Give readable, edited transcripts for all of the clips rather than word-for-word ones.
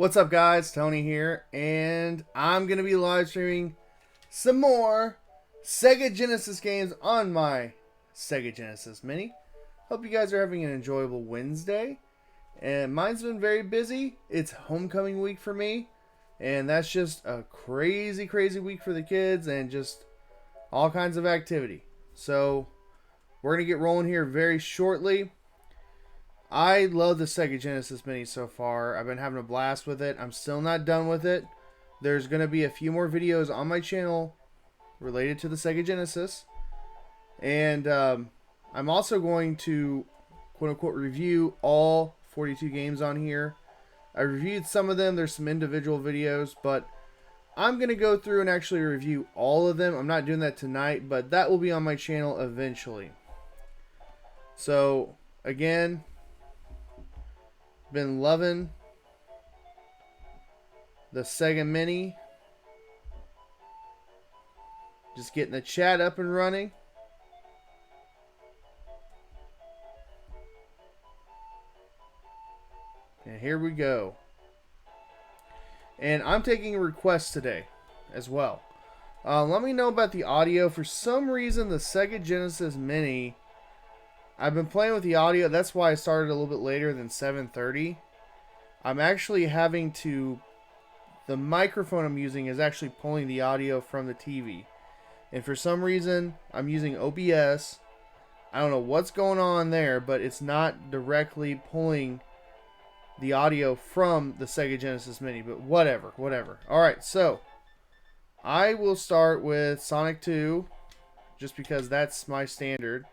What's up, guys? Tony here, and I'm going to be live streaming some more Sega Genesis games on my Sega Genesis Mini. Hope you guys are having an enjoyable Wednesday, and mine's been very busy. It's homecoming week for me, and that's just a crazy, crazy week for the kids and just all kinds of activity. So, we're going to get rolling here very shortly. I love the Sega Genesis Mini so far. I've been having a blast with it. I'm still not done with it. There's going to be a few more videos on my channel related to the Sega Genesis. And I'm also going to, quote-unquote, review all 42 games on here. I reviewed some of them. There's some individual videos, but I'm going to go through and actually review all of them. I'm not doing that tonight, but that will be on my channel eventually. So, again, been loving the Sega Mini. Just getting the chat up and running. And here we go. And I'm taking requests today as well. Let me know about the audio. For some reason, the Sega Genesis Mini, I've been playing with the audio. That's why I started a little bit later than 7:30. I'm actually having to... The microphone I'm using is actually pulling the audio from the TV. And for some reason, I'm using OBS. I don't know what's going on there, but it's not directly pulling the audio from the Sega Genesis Mini. But whatever. Alright, so I will start with Sonic 2, just because that's my standard.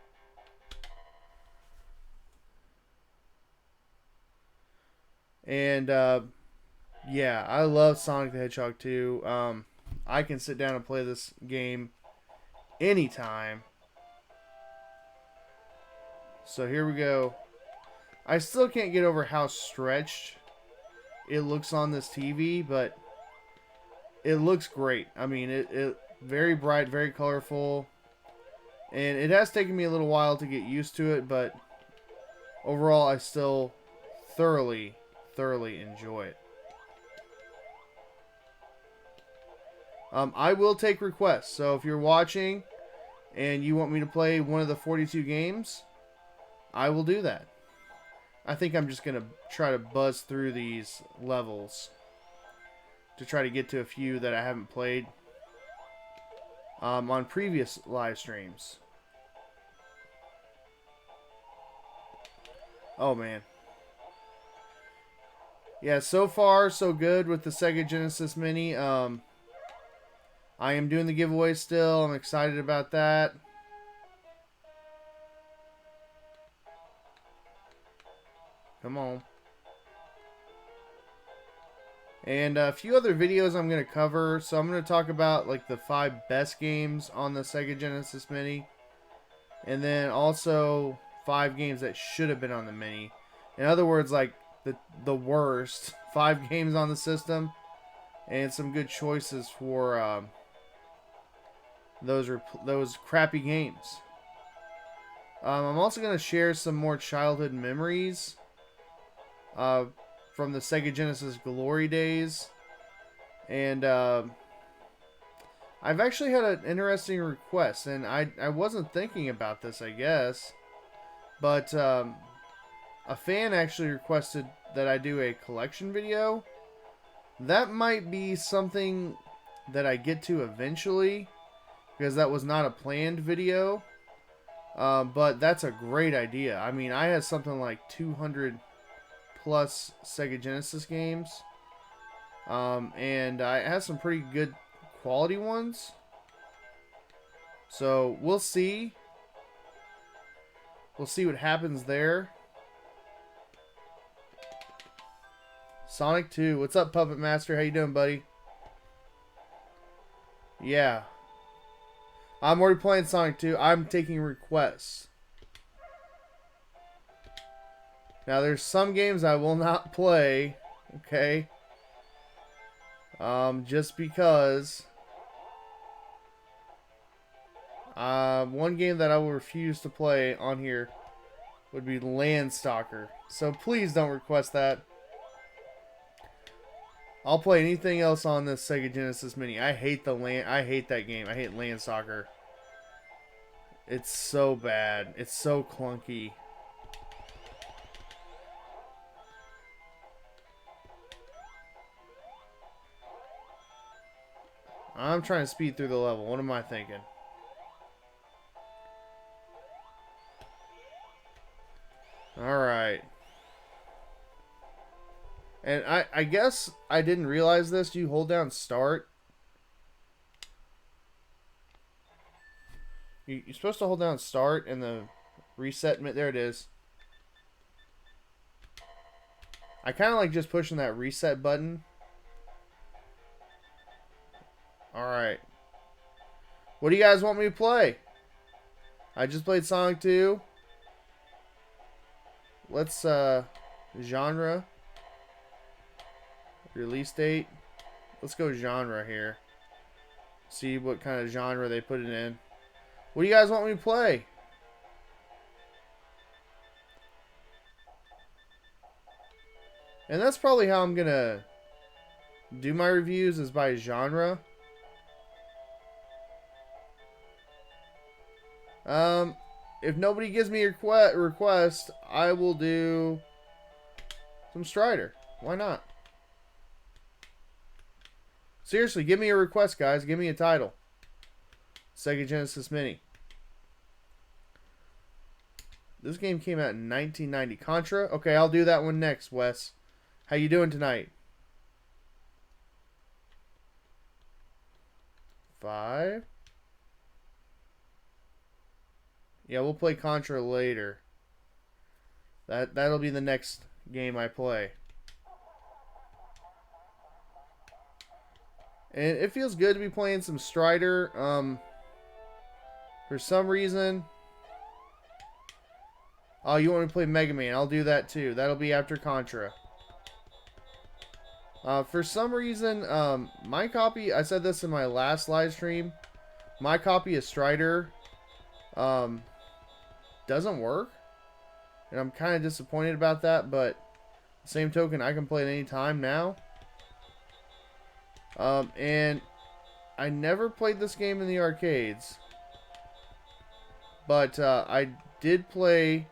And, yeah, I love Sonic the Hedgehog 2. I can sit down and play this game anytime. So here we go. I still can't get over how stretched it looks on this TV, but it looks great. I mean, it very bright, very colorful. And it has taken me a little while to get used to it, but overall I still thoroughly enjoy it. I will take requests, so if you're watching and you want me to play one of the 42 games, I will do that. I think I'm just going to try to buzz through these levels to try to get to a few that I haven't played on previous live streams. Oh, man. Yeah, so far, so good with the Sega Genesis Mini. I am doing the giveaway still. I'm excited about that. Come on. And a few other videos I'm going to cover. So I'm going to talk about like the 5 best games on the Sega Genesis Mini. And then also 5 games that should have been on the Mini. In other words, like the worst 5 games on the system, and some good choices for those crappy games. I'm also going to share some more childhood memories from the Sega Genesis glory days, and I've actually had an interesting request, and I wasn't thinking about this, I guess, but a fan actually requested that I do a collection video. That might be something that I get to eventually, because that was not a planned video. But that's a great idea. I mean, I had something like 200 plus Sega Genesis games. And I have some pretty good quality ones. So we'll see. We'll see what happens there. Sonic 2. What's up, Puppet Master? How you doing, buddy? Yeah. I'm already playing Sonic 2. I'm taking requests. Now, there's some games I will not play. Okay? Just because. One game that I will refuse to play on here would be Landstalker. So please don't request that. I'll play anything else on this Sega Genesis Mini. I hate I hate that game. I hate land soccer. It's so bad. It's so clunky. I'm trying to speed through the level. What am I thinking? Alright. And I guess I didn't realize this. You hold down start. You're supposed to hold down start and the reset. There it is. I kind of like just pushing that reset button. Alright. What do you guys want me to play? I just played Sonic 2. Let's, genre. Release date. Let's go genre here. See what kind of genre they put it in. What do you guys want me to play? And that's probably how I'm gonna do my reviews, is by genre. If nobody gives me a request, I will do some Strider. Why not? Seriously, give me a request, guys. Give me a title. Sega Genesis Mini. This game came out in 1990. Contra? Okay, I'll do that one next, Wes. How you doing tonight? 5. Yeah, we'll play Contra later. That'll be the next game I play. And it feels good to be playing some Strider. For some reason... Oh, you want me to play Mega Man? I'll do that too. That'll be after Contra. For some reason, my copy... I said this in my last live stream. My copy of Strider... doesn't work. And I'm kind of disappointed about that, but... Same token, I can play it anytime now. And... I never played this game in the arcades. But, I did play...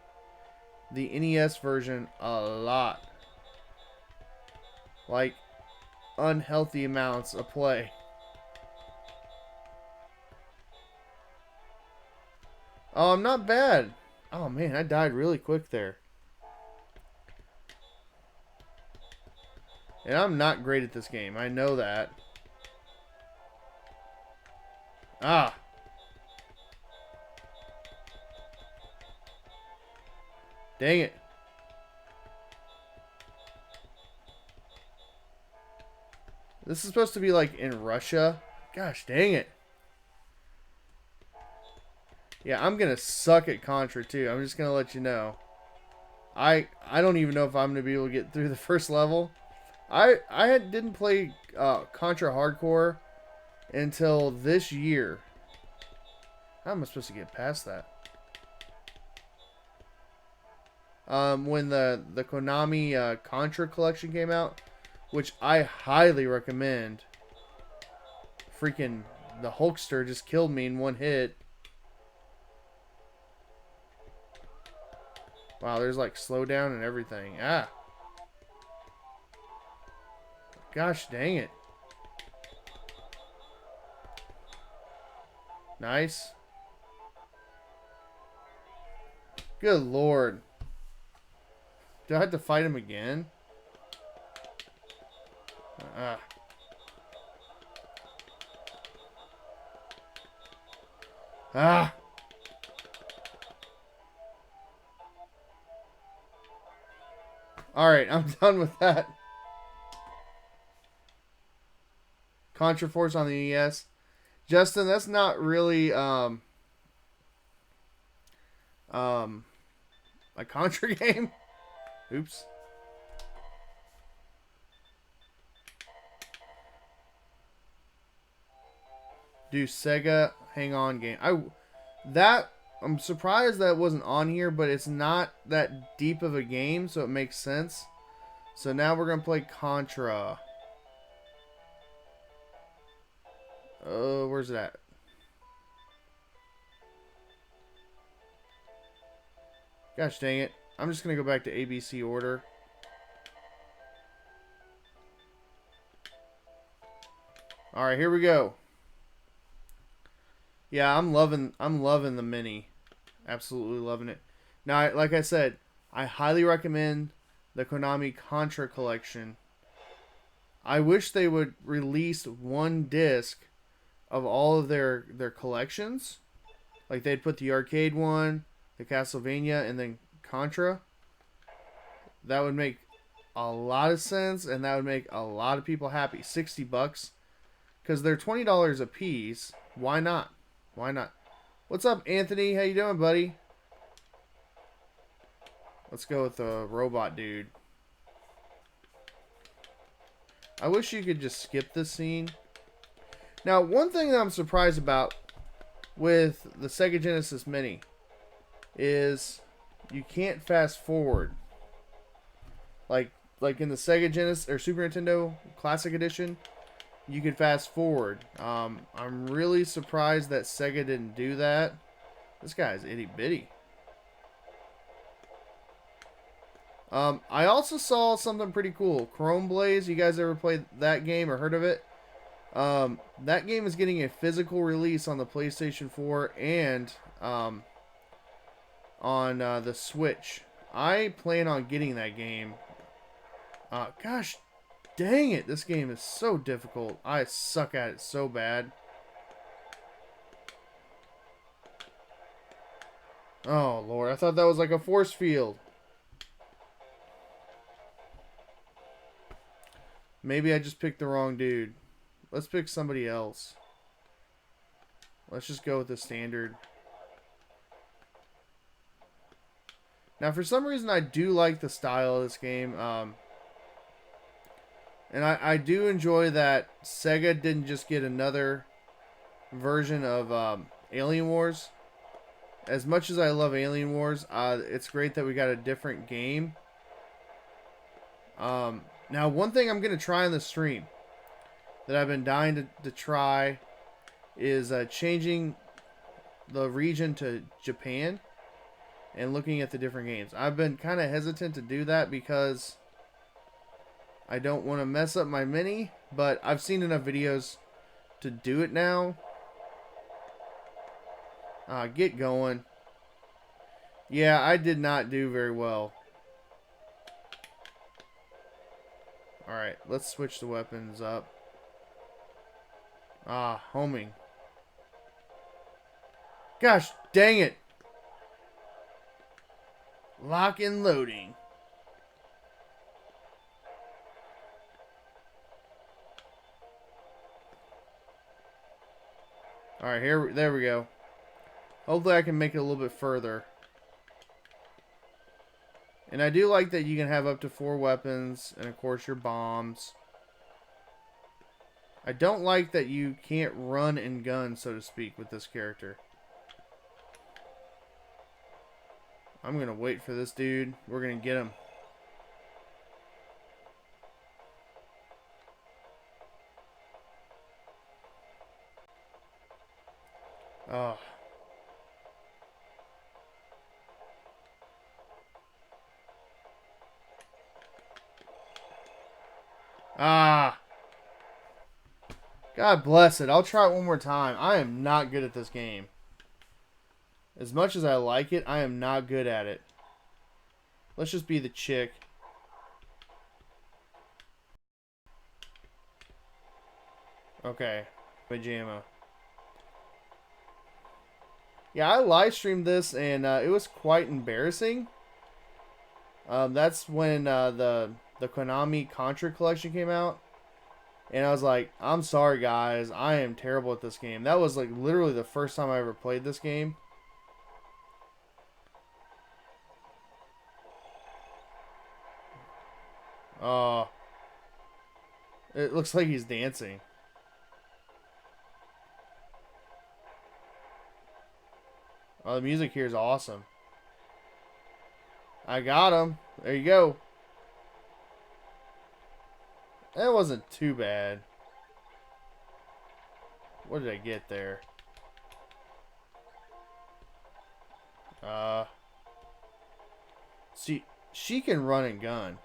the NES version a lot. Like, unhealthy amounts of play. Oh, not bad. Oh man, I died really quick there. And I'm not great at this game. I know that. Ah. Dang it. This is supposed to be like in Russia. Gosh dang it. Yeah, I'm going to suck at Contra too. I'm just going to let you know. I don't even know if I'm going to be able to get through the first level. I didn't play Contra Hardcore until this year. How am I supposed to get past that? When the Konami Contra collection came out, which I highly recommend. Freaking the Hulkster just killed me in one hit. Wow, there's like slowdown and everything. Ah. Gosh dang it. Nice. Good lord. Do I have to fight him again? Ah. Alright, I'm done with that. Contra Force on the NES. Justin, that's not really a Contra game. Oops. Do Sega Hang On game. I'm surprised that wasn't on here, but it's not that deep of a game, so it makes sense. So now we're gonna play Contra. Where's it at? Gosh dang it. I'm just going to go back to ABC order. Alright, here we go. Yeah, I'm loving the mini. Absolutely loving it. Now, like I said, I highly recommend the Konami Contra collection. I wish they would release one disc of all of their collections. Like they'd put the arcade one, the Castlevania, and then Contra. That would make a lot of sense, and that would make a lot of people happy. $60, because they're $20 a piece. Why not? Why not? What's up, Anthony? How you doing, buddy? Let's go with the robot dude. I wish you could just skip this scene. Now, one thing that I'm surprised about with the Sega Genesis Mini is you can't fast forward. Like in the Sega Genesis or Super Nintendo Classic Edition, you could fast forward. I'm really surprised that Sega didn't do that. This guy's itty bitty. I also saw something pretty cool. Chrome Blaze. You guys ever played that game or heard of it? That game is getting a physical release on the PlayStation 4 and on the Switch. I plan on getting that game. Gosh dang it, this game is so difficult. I suck at it so bad. Oh, Lord. I thought that was like a force field. Maybe I just picked the wrong dude. Let's pick somebody else. Let's just go with the standard. Now, for some reason, I do like the style of this game. And I do enjoy that Sega didn't just get another version of Alien Wars. As much as I love Alien Wars, it's great that we got a different game. Now, one thing I'm going to try on the stream that I've been dying to try is changing the region to Japan and looking at the different games. I've been kind of hesitant to do that because I don't want to mess up my mini, but I've seen enough videos to do it now. Get going. Yeah, I did not do very well. Alright, let's switch the weapons up. Homing. Gosh, dang it. Lock and loading. Alright, there we go. Hopefully I can make it a little bit further. And I do like that you can have up to 4 weapons, and of course your bombs. I don't like that you can't run and gun, so to speak, with this character. I'm going to wait for this dude. We're going to get him. Oh. God bless it. I'll try it one more time. I am not good at this game. As much as I like it, I am not good at it. Let's just be the chick. Okay. Pajama. Yeah, I live streamed this and it was quite embarrassing. That's when the Konami Contra collection came out. And I was like, I'm sorry guys, I am terrible at this game. That was like literally the first time I ever played this game. It looks like he's dancing. Oh, the music here is awesome. I got him. There you go. That wasn't too bad. What did I get there? See, she can run and gun.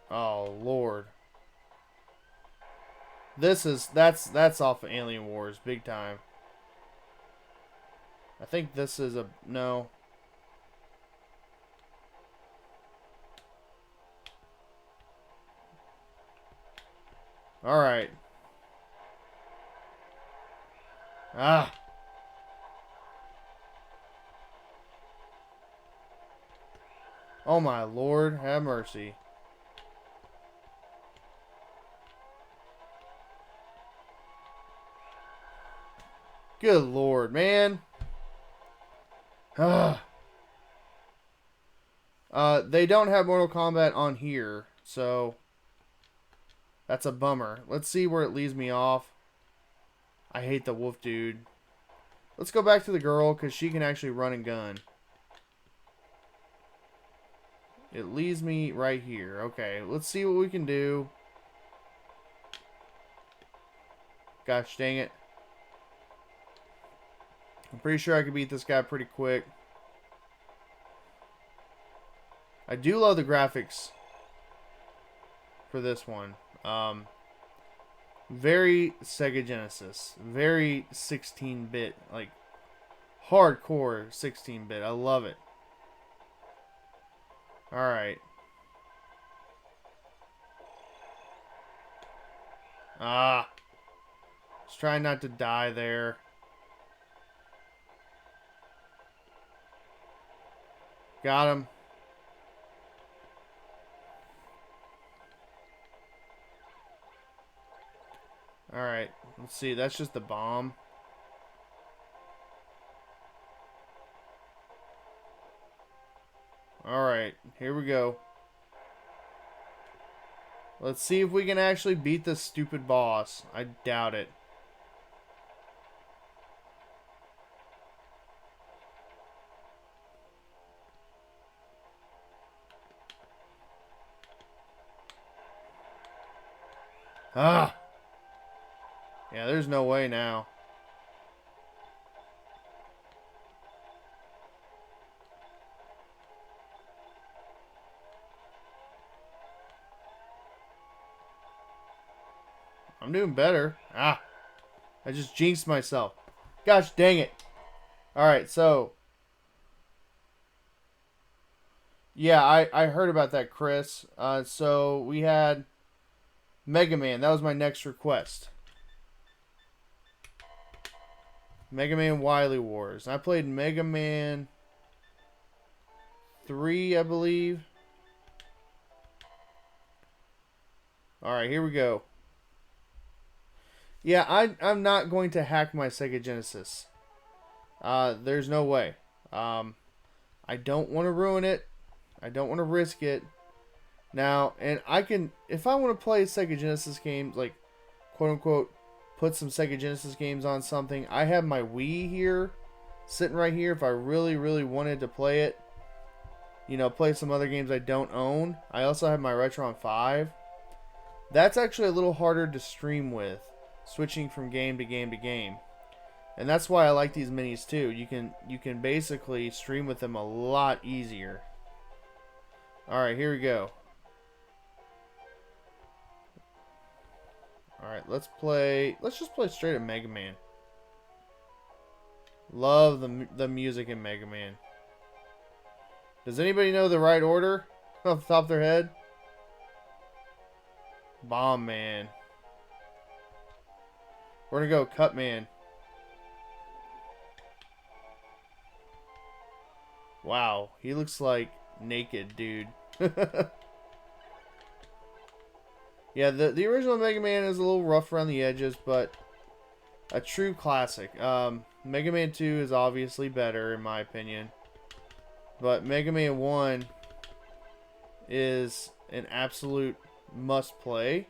Oh, Lord. That's off of Alien Wars, big time. I think this is a, no. Alright. Ah. Oh my Lord, have mercy. Good Lord, man. Ah. They don't have Mortal Kombat on here, so that's a bummer. Let's see where it leaves me off. I hate the wolf dude. Let's go back to the girl, because she can actually run and gun. It leaves me right here. Okay, let's see what we can do. Gosh dang it. I'm pretty sure I could beat this guy pretty quick. I do love the graphics for this one. Very Sega Genesis. Very 16-bit. Like, hardcore 16-bit. I love it. Alright. Ah. Just trying not to die there. Got him. Alright. Let's see. That's just the bomb. Alright. Here we go. Let's see if we can actually beat this stupid boss. I doubt it. Ah! Yeah, there's no way now. I'm doing better. Ah! I just jinxed myself. Gosh dang it. Alright, so. Yeah, I heard about that, Chris. So we had Mega Man. That was my next request. Mega Man Wily Wars. I played Mega Man 3, I believe. Alright, here we go. Yeah, I'm not going to hack my Sega Genesis. There's no way. I don't want to ruin it. I don't want to risk it. Now, and I can, if I want to play Sega Genesis games, like, quote-unquote, put some Sega Genesis games on something, I have my Wii here, sitting right here, if I really, really wanted to play it. You know, play some other games I don't own. I also have my Retron 5. That's actually a little harder to stream with, switching from game to game to game. And that's why I like these minis too. You can basically stream with them a lot easier. Alright, here we go. Alright, let's just play straight up Mega Man. Love the music in Mega Man. Does anybody know the right order off the top of their head? Bomb Man. We're gonna go Cut Man. Wow, he looks like naked, dude. Yeah, the original Mega Man is a little rough around the edges, but a true classic. Mega Man 2 is obviously better, in my opinion. But Mega Man 1 is an absolute must-play.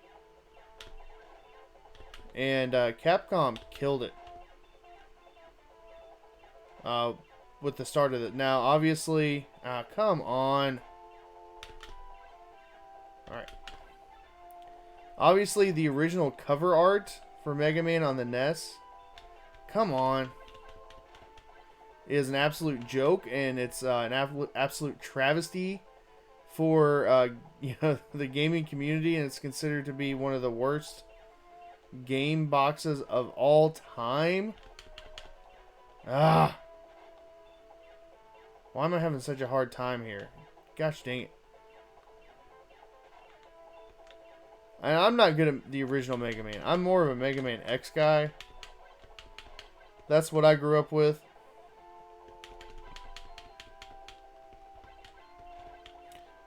And Capcom killed it. With the start of it. Now, obviously, come on. Alright. Obviously, the original cover art for Mega Man on the NES, come on, is an absolute joke, and it's an absolute travesty for the gaming community, and it's considered to be one of the worst game boxes of all time. Ah, why am I having such a hard time here? Gosh dang it. And I'm not good at the original Mega Man. I'm more of a Mega Man X guy. That's what I grew up with.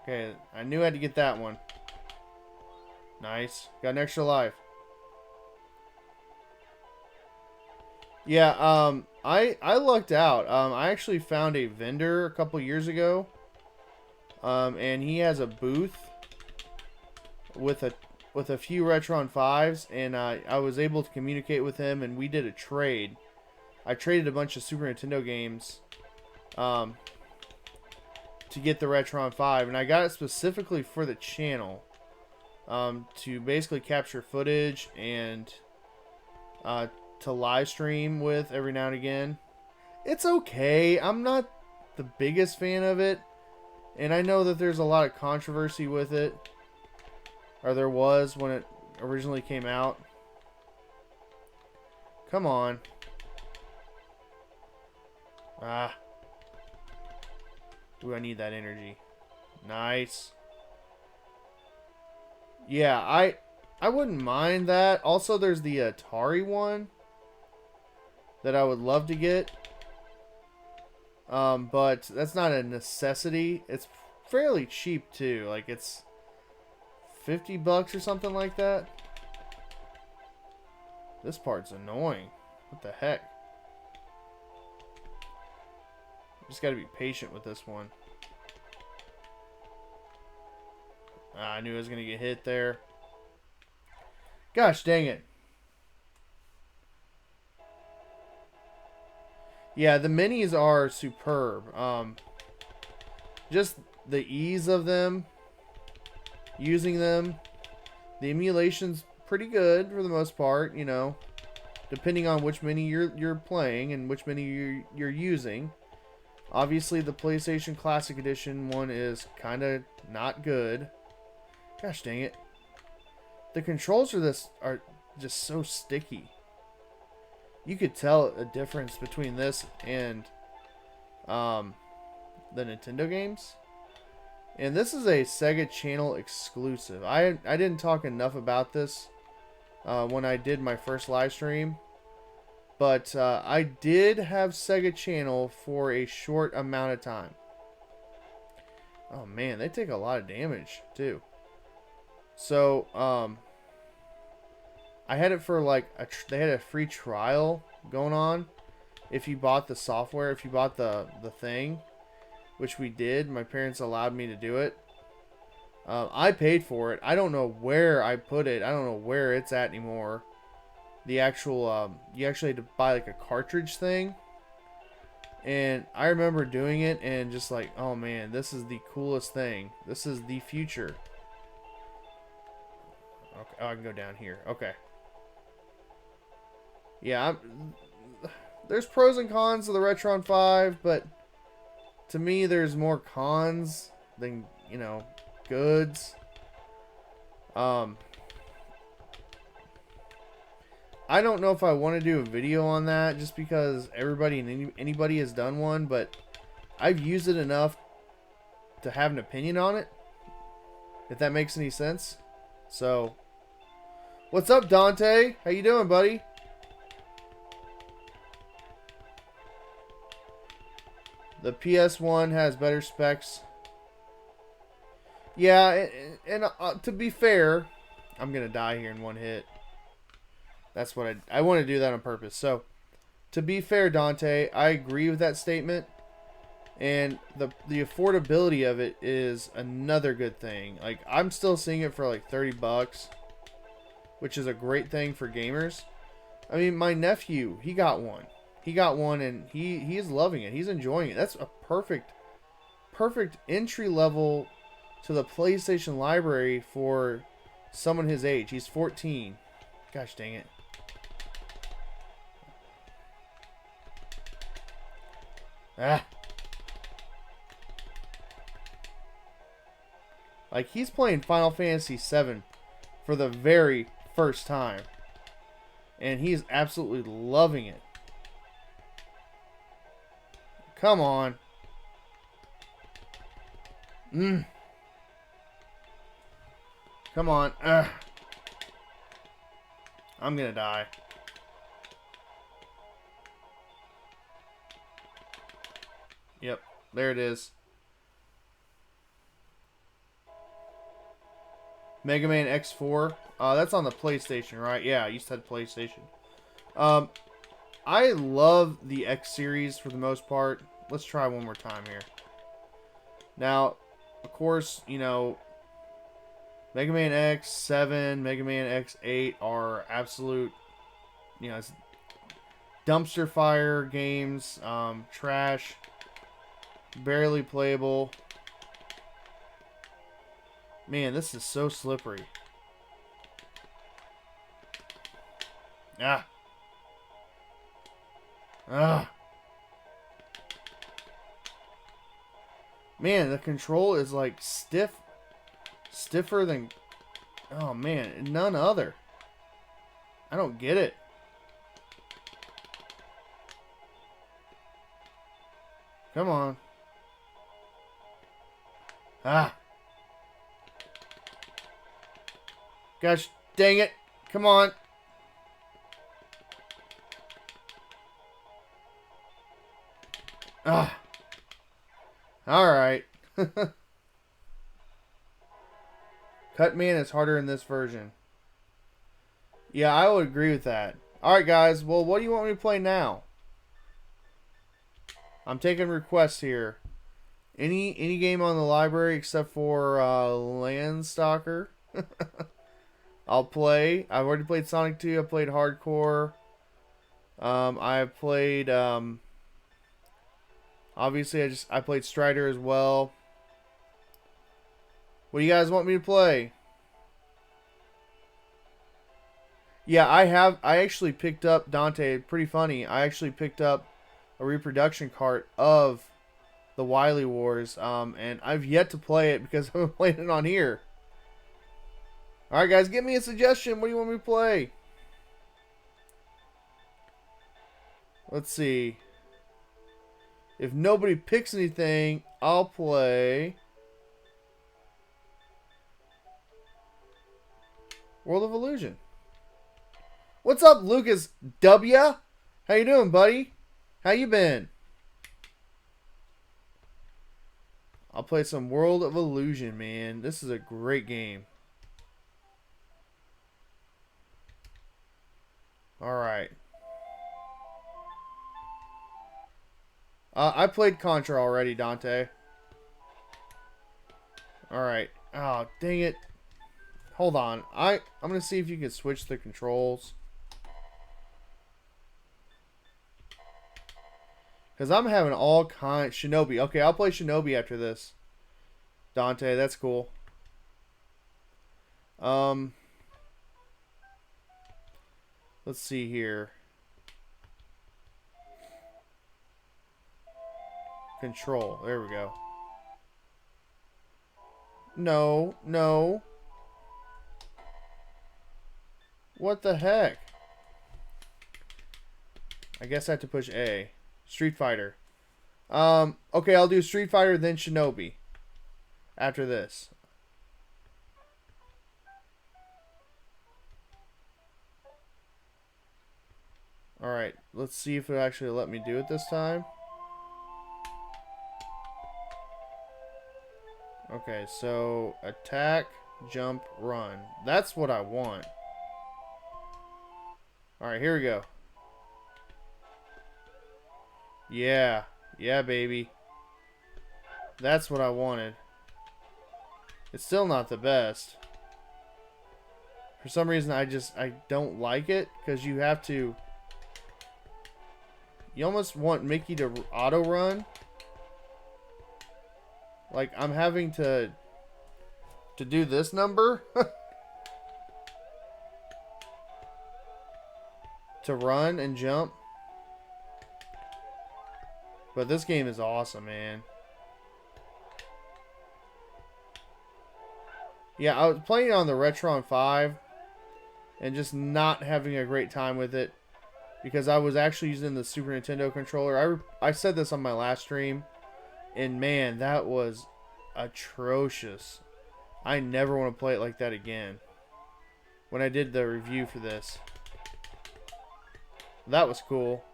Okay, I knew I had to get that one. Nice. Got an extra life. Yeah, I lucked out. I actually found a vendor a couple years ago. And he has a booth with a few Retron 5s, and I was able to communicate with him, and we did a trade. I traded a bunch of Super Nintendo games to get the Retron 5, and I got it specifically for the channel to basically capture footage and to live stream with every now and again. It's okay. I'm not the biggest fan of it, and I know that there's a lot of controversy with it, or there was when it originally came out. Come on. Ah. Ooh, I need that energy. Nice. Yeah, I wouldn't mind that. Also, there's the Atari one that I would love to get. But that's not a necessity. It's fairly cheap too. Like it's $50 or something like that. This part's annoying. What the heck? Just gotta be patient with this one. I knew I was gonna get hit there. Gosh dang it. Yeah, the minis are superb. Just the ease of them, using them. The emulation's pretty good for the most part, you know, depending on which mini you're playing and which mini you're using. Obviously, the PlayStation Classic Edition one is kind of not good. Gosh dang it. The controls for this are just so sticky. You could tell a difference between this and the Nintendo games. And this is a Sega Channel exclusive. I didn't talk enough about this when I did my first live stream. But I did have Sega Channel for a short amount of time. Oh man, they take a lot of damage too. So I had it for like they had a free trial going on. If you bought the software, if you bought the thing, which we did, my parents allowed me to do it. I paid for it. I don't know where I put it. I don't know where it's at anymore. The actual you actually had to buy like a cartridge thing, and I remember doing it and just like, oh man, this is the coolest thing. This is the future. Okay, oh, I can go down here. Okay. Yeah, there's pros and cons to the Retron 5, but to me there's more cons than, you know, goods. I don't know if I want to do a video on that just because everybody and anybody has done one, but I've used it enough to have an opinion on it, if that makes any sense. So, what's up, Dante? How you doing, buddy? The PS1 has better specs. Yeah, and to be fair, I'm going to die here in one hit. That's what I want to do that on purpose. So, to be fair, Dante, I agree with that statement. And the affordability of it is another good thing. Like, I'm still seeing it for like $30, which is a great thing for gamers. I mean, my nephew, he got one. He got one and he is loving it. He's enjoying it. That's a perfect entry level to the PlayStation library for someone his age. He's 14. Gosh dang it. Ah. Like, he's playing Final Fantasy VII for the very first time. And he's absolutely loving it. Come on. Come on. Ugh. I'm gonna die. Yep, there it is. Mega Man X4. That's on the PlayStation, right? Yeah, I used to have PlayStation. I love the X series for the most part. Let's try one more time here. Now, of course, you know, Mega Man X7, Mega Man X8 are absolute, you know, dumpster fire games, trash, barely playable. Man, this is so slippery. Ah. Ah. Man, the control is like stiffer than, oh man, none other. I don't get it. Come on. Ah. Gosh dang it. Come on. Ah. Alright. Cutman is harder in this version. Yeah, I would agree with that. Alright, guys. Well, what do you want me to play now? I'm taking requests here. Any game on the library except for Landstalker. I'll play. I've already played Sonic 2. I played Hardcore. I played obviously I played Strider as well. What do you guys want me to play? Yeah, I actually picked up, Dante, pretty funny. I actually picked up a reproduction cart of the Wily Wars, and I've yet to play it because I'm playing it on here. Alright, guys, give me a suggestion. What do you want me to play? Let's see. If nobody picks anything, I'll play World of Illusion. What's up, Lucas W? How you doing, buddy? How you been? I'll play some World of Illusion, man. This is a great game. Alright. I played Contra already, Dante. Alright. Oh, dang it. Hold on. I'm going to see if you can switch the controls. Because I'm having all kinds... Shinobi. Okay, I'll play Shinobi after this. Dante, that's cool. Let's see here. Control. There we go. No. No. What the heck? I guess I have to push A. Street Fighter. Okay, I'll do Street Fighter, then Shinobi. After this. Alright, let's see if it actually let me do it this time. Okay, so attack, jump, run. That's what I want. Alright, here we go. Yeah. Yeah, baby. That's what I wanted. It's still not the best. For some reason, I don't like it. Because you have to... You almost want Mickey to auto-run. Like, I'm having to do this number. to run and jump. But this game is awesome, man. Yeah, I was playing it on the Retron 5 and just not having a great time with it because I was actually using the Super Nintendo controller. I said this on my last stream, and man, that was atrocious. I never want to play it like that again. When I did the review for this. That was cool.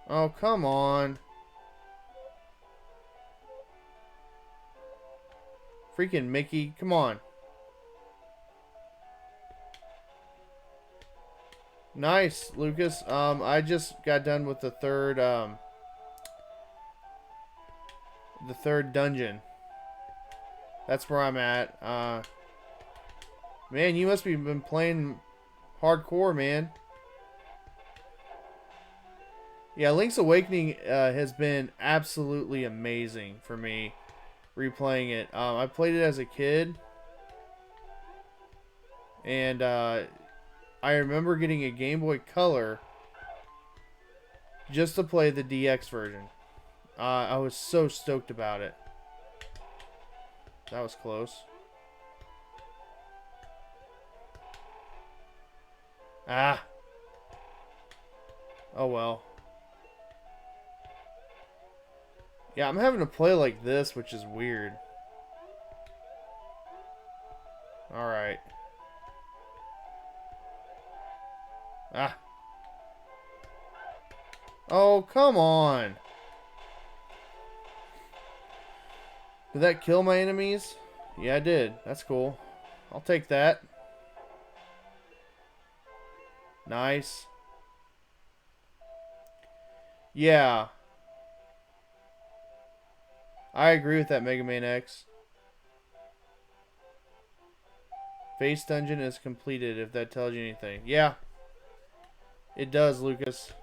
Oh, come on. Freaking Mickey, come on. Nice, Lucas. I just got done with the third dungeon. That's where I'm at. Man, you must have been playing hardcore, man. Yeah, Link's Awakening has been absolutely amazing for me, replaying it. I played it as a kid, and I remember getting a Game Boy Color just to play the DX version. I was so stoked about it. That was close. Ah. Oh well. Yeah, I'm having to play like this, which is weird. Alright. Ah. Oh, come on. Did that kill my enemies? Yeah, I did. That's cool. I'll take that. Nice. Yeah. I agree with that, Mega Man X. Face dungeon is completed, if that tells you anything. Yeah. It does, Lucas.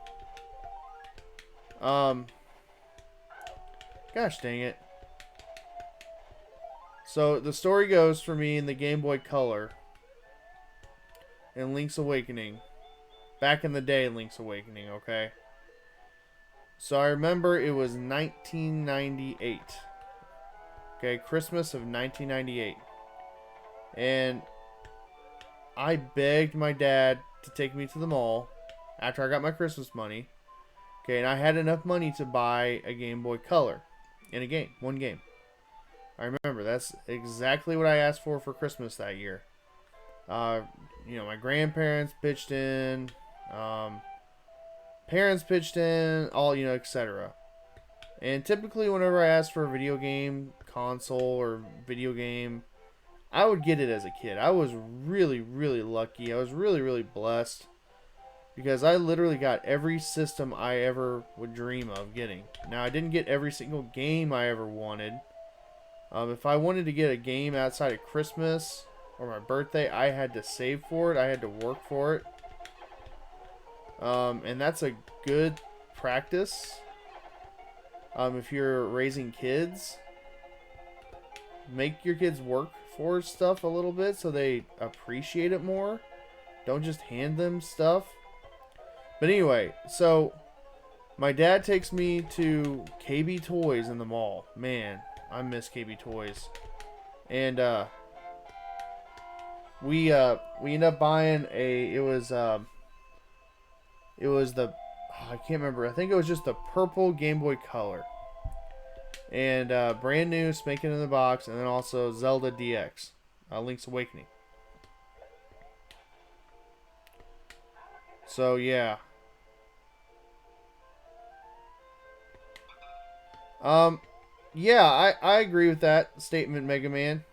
Gosh dang it. So, the story goes for me in the Game Boy Color in Link's Awakening. Back in the day, Link's Awakening, okay? So, I remember it was 1998. Okay, Christmas of 1998. And I begged my dad to take me to the mall after I got my Christmas money. Okay, and I had enough money to buy a Game Boy Color in a game, one game. I remember that's exactly what I asked for Christmas that year. You know, my grandparents pitched in, parents pitched in, all, you know, etc. And typically, whenever I asked for a video game console or video game, I would get it as a kid. I was really, really lucky. I was really, really blessed because I literally got every system I ever would dream of getting. Now, I didn't get every single game I ever wanted. If I wanted to get a game outside of Christmas or my birthday, I had to save for it. I had to work for it. And that's a good practice. If you're raising kids, make your kids work for stuff a little bit so they appreciate it more. Don't just hand them stuff. But anyway, so my dad takes me to KB Toys in the mall. Man, I miss KB Toys. And we ended up buying it was the I can't remember. I think it was just the purple Game Boy Color. And brand new, spanking in the box, and then also Zelda DX, Link's Awakening. So yeah. Yeah, I agree with that statement, Mega Man.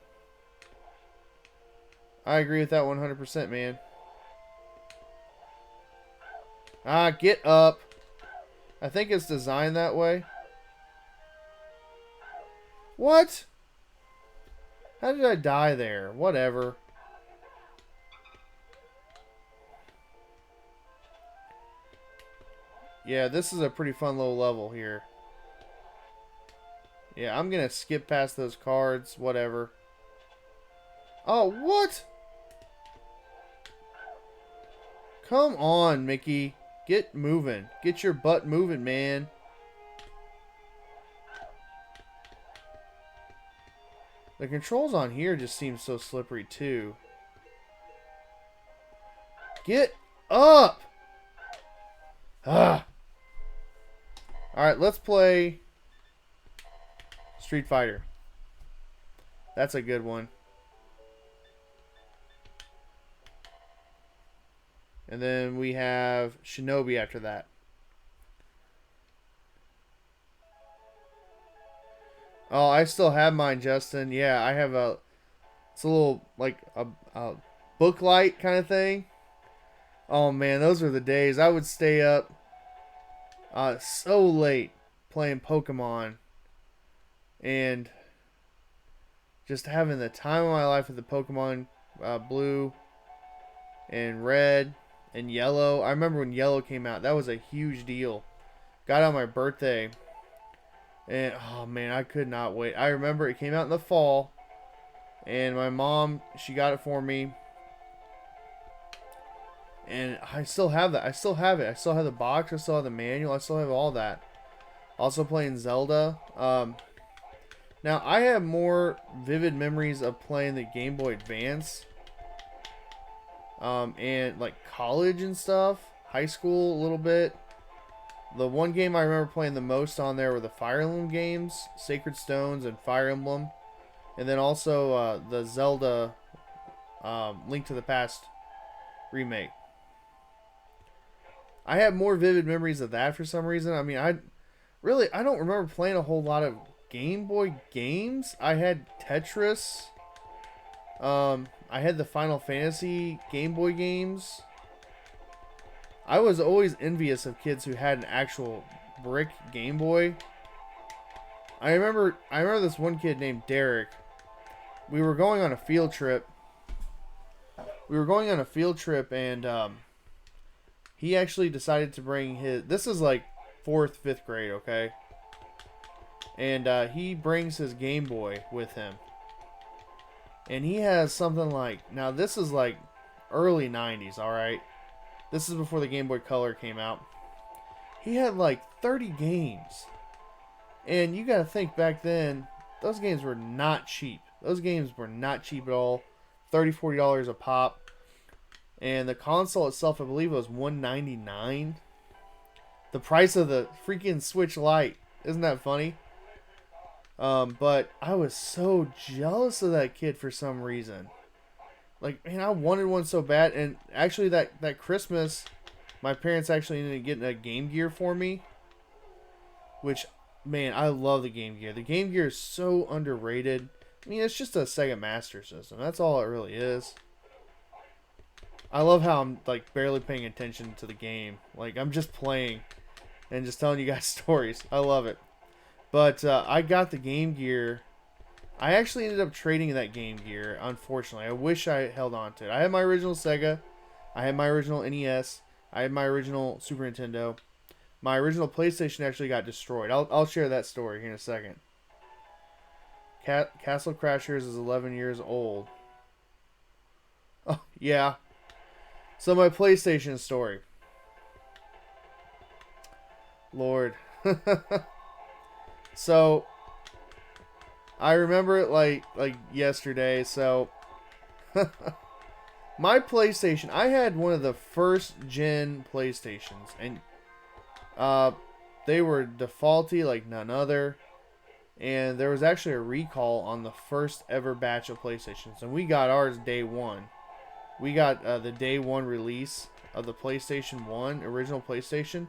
I agree with that 100%, man. Ah, get up. I think it's designed that way. What? How did I die there? Whatever. Yeah, this is a pretty fun little level here. Yeah, I'm gonna skip past those cards. Whatever. Oh, what? Come on, Mickey. Get moving. Get your butt moving, man. The controls on here just seem so slippery, too. Get up! Ah. Alright, let's play Street Fighter. That's a good one. And then we have Shinobi after that. Oh, I still have mine, Justin. Yeah, I have a... It's a little, like, a book light kind of thing. Oh, man, those were the days. I would stay up so late playing Pokemon. And just having the time of my life with the Pokemon Blue and Red and Yellow. I remember when Yellow came out. That was a huge deal. Got on my birthday. And, oh, man, I could not wait. I remember it came out in the fall. And my mom, she got it for me. And I still have that. I still have it. I still have the box. I still have the manual. I still have all that. Also playing Zelda. Now, I have more vivid memories of playing the Game Boy Advance. And, like, college and stuff. High school a little bit. The one game I remember playing the most on there were the Fire Emblem games. Sacred Stones and Fire Emblem. And then also the Zelda Link to the Past remake. I have more vivid memories of that for some reason. I mean, I don't remember playing a whole lot of Game Boy games. I had Tetris. I had the Final Fantasy Game Boy games. I was always envious of kids who had an actual brick Game Boy. I remember this one kid named Derek. We were going on a field trip. And he actually decided to bring his... This is like 4th, 5th grade, okay? And he brings his Game Boy with him. And he has something like... Now, this is like early 90s, alright? This is before the Game Boy Color came out. He had like 30 games. And you gotta think back then, those games were not cheap. Those games were not cheap at all. $30, $40 a pop. And the console itself, I believe, was $199. The price of the freaking Switch Lite. Isn't that funny? But I was so jealous of that kid for some reason. Like, man, I wanted one so bad. And actually, that Christmas, my parents actually ended up getting a Game Gear for me. Which, man, I love the Game Gear. The Game Gear is so underrated. I mean, it's just a Sega Master System. That's all it really is. I love how I'm, like, barely paying attention to the game. Like, I'm just playing and just telling you guys stories. I love it. But I got the Game Gear. I actually ended up trading that Game Gear, unfortunately. I wish I held on to it. I had my original Sega. I had my original NES. I had my original Super Nintendo. My original PlayStation actually got destroyed. I'll share that story here in a second. Castle Crashers is 11 years old. Oh, yeah. So my PlayStation story. Lord. So I remember it like yesterday. So my PlayStation, I had one of the first gen PlayStations, and they were defaulty like none other. And there was actually a recall on the first ever batch of PlayStations, and we got ours day one. We got the day one release of the PlayStation 1, original PlayStation.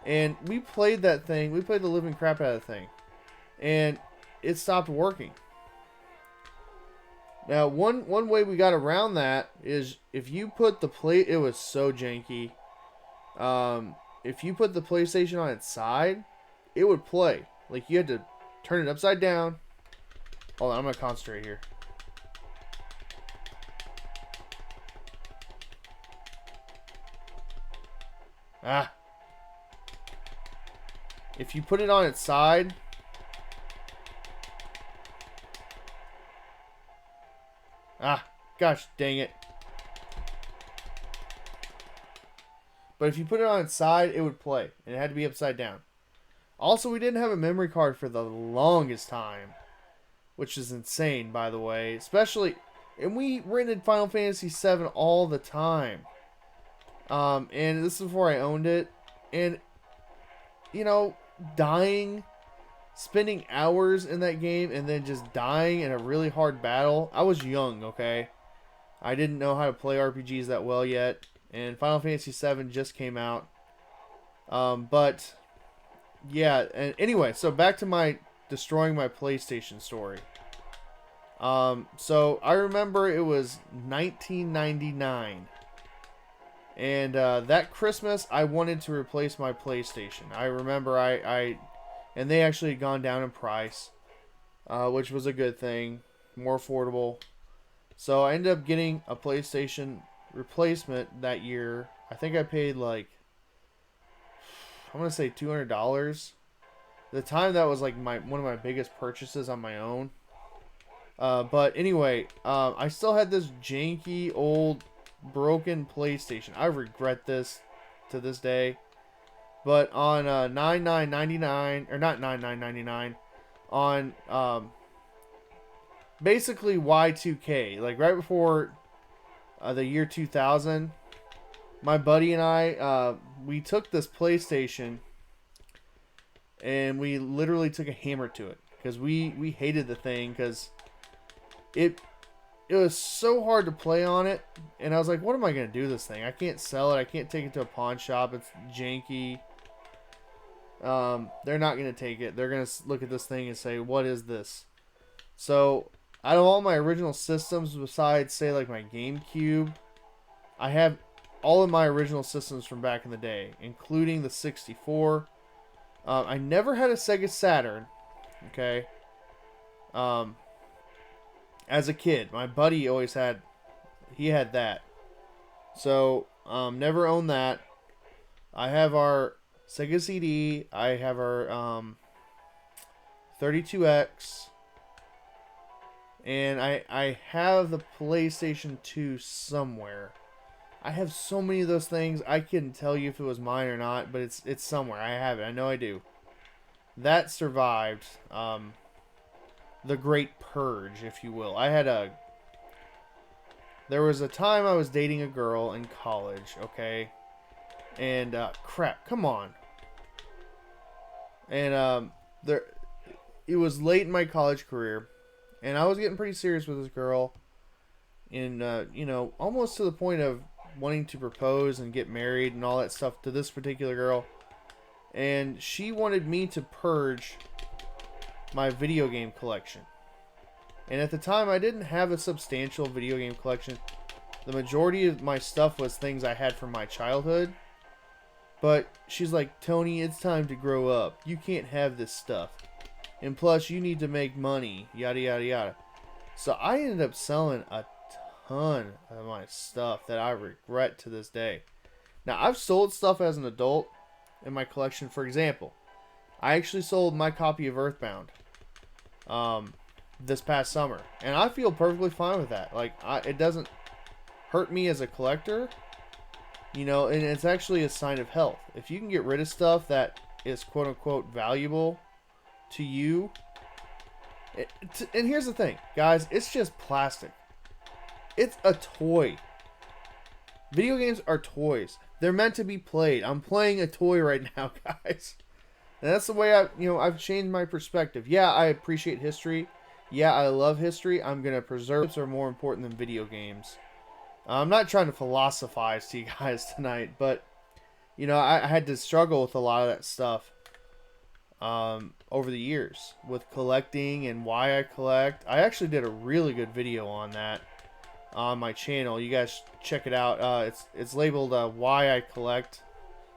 And we played that thing. We played the living crap out of the thing. And it stopped working. Now, one way we got around that is if you put the it was so janky. If you put the PlayStation on its side, it would play. Like, you had to turn it upside down. Hold on, I'm going to concentrate here. If you put it on its side, gosh dang it. But if you put it on its side, it would play. And it had to be upside down. Also, we didn't have a memory card for the longest time, which is insane, by the way. Especially, and we rented Final Fantasy VII all the time. And this is before I owned it. And, you know, dying, spending hours in that game, and then just dying in a really hard battle. I was young, okay? I didn't know how to play RPGs that well yet. And Final Fantasy VII just came out. But, yeah. And anyway, so back to my destroying my PlayStation story. So I remember it was 1999. And that Christmas, I wanted to replace my PlayStation. I remember and they actually had gone down in price, which was a good thing, more affordable. So I ended up getting a PlayStation replacement that year. I think I paid like, I'm gonna say $200. At the time, that was like one of my biggest purchases on my own. But anyway, I still had this janky old broken PlayStation. I regret this to this day. But on 99.99, or not 99.99, on basically Y2K, like right before the year 2000, my buddy and I, we took this PlayStation and we literally took a hammer to it because we hated the thing because it was so hard to play on it, and I was like, what am I going to do with this thing? I can't sell it. I can't take it to a pawn shop. It's janky. They're not going to take it. They're going to look at this thing and say, what is this? So, out of all my original systems, besides, say, like my GameCube, I have all of my original systems from back in the day, including the 64. I never had a Sega Saturn, okay? As a kid, my buddy always had, he had that. So, never owned that. I have our Sega CD. I have our 32X. And I have the PlayStation 2 somewhere. I have so many of those things. I couldn't tell you if it was mine or not, but it's somewhere. I have it. I know I do. That survived the Great Purge, if you will. There was a time I was dating a girl in college, okay? And crap, come on. And it was late in my college career, and I was getting pretty serious with this girl, and you know, almost to the point of wanting to propose and get married and all that stuff to this particular girl. And she wanted me to purge my video game collection. And at the time, I didn't have a substantial video game collection. The majority of my stuff was things I had from my childhood. But she's like, Tony, it's time to grow up. You can't have this stuff. And plus, you need to make money. Yada, yada, yada. So I ended up selling a ton of my stuff that I regret to this day. Now, I've sold stuff as an adult in my collection. For example, I actually sold my copy of Earthbound this past summer, and I feel perfectly fine with that. Like, it doesn't hurt me as a collector, you know, and it's actually a sign of health. If you can get rid of stuff that is quote unquote valuable to you, and here's the thing, guys, it's just plastic. It's a toy. Video games are toys. They're meant to be played. I'm playing a toy right now, guys. And that's the way I've changed my perspective. Yeah, I appreciate history. Yeah, I love history. I'm going to preserve are more important than video games. I'm not trying to philosophize to you guys tonight, but you know, I had to struggle with a lot of that stuff over the years with collecting and why I collect. I actually did a really good video on that on my channel. You guys check it out. It's labeled Why I Collect,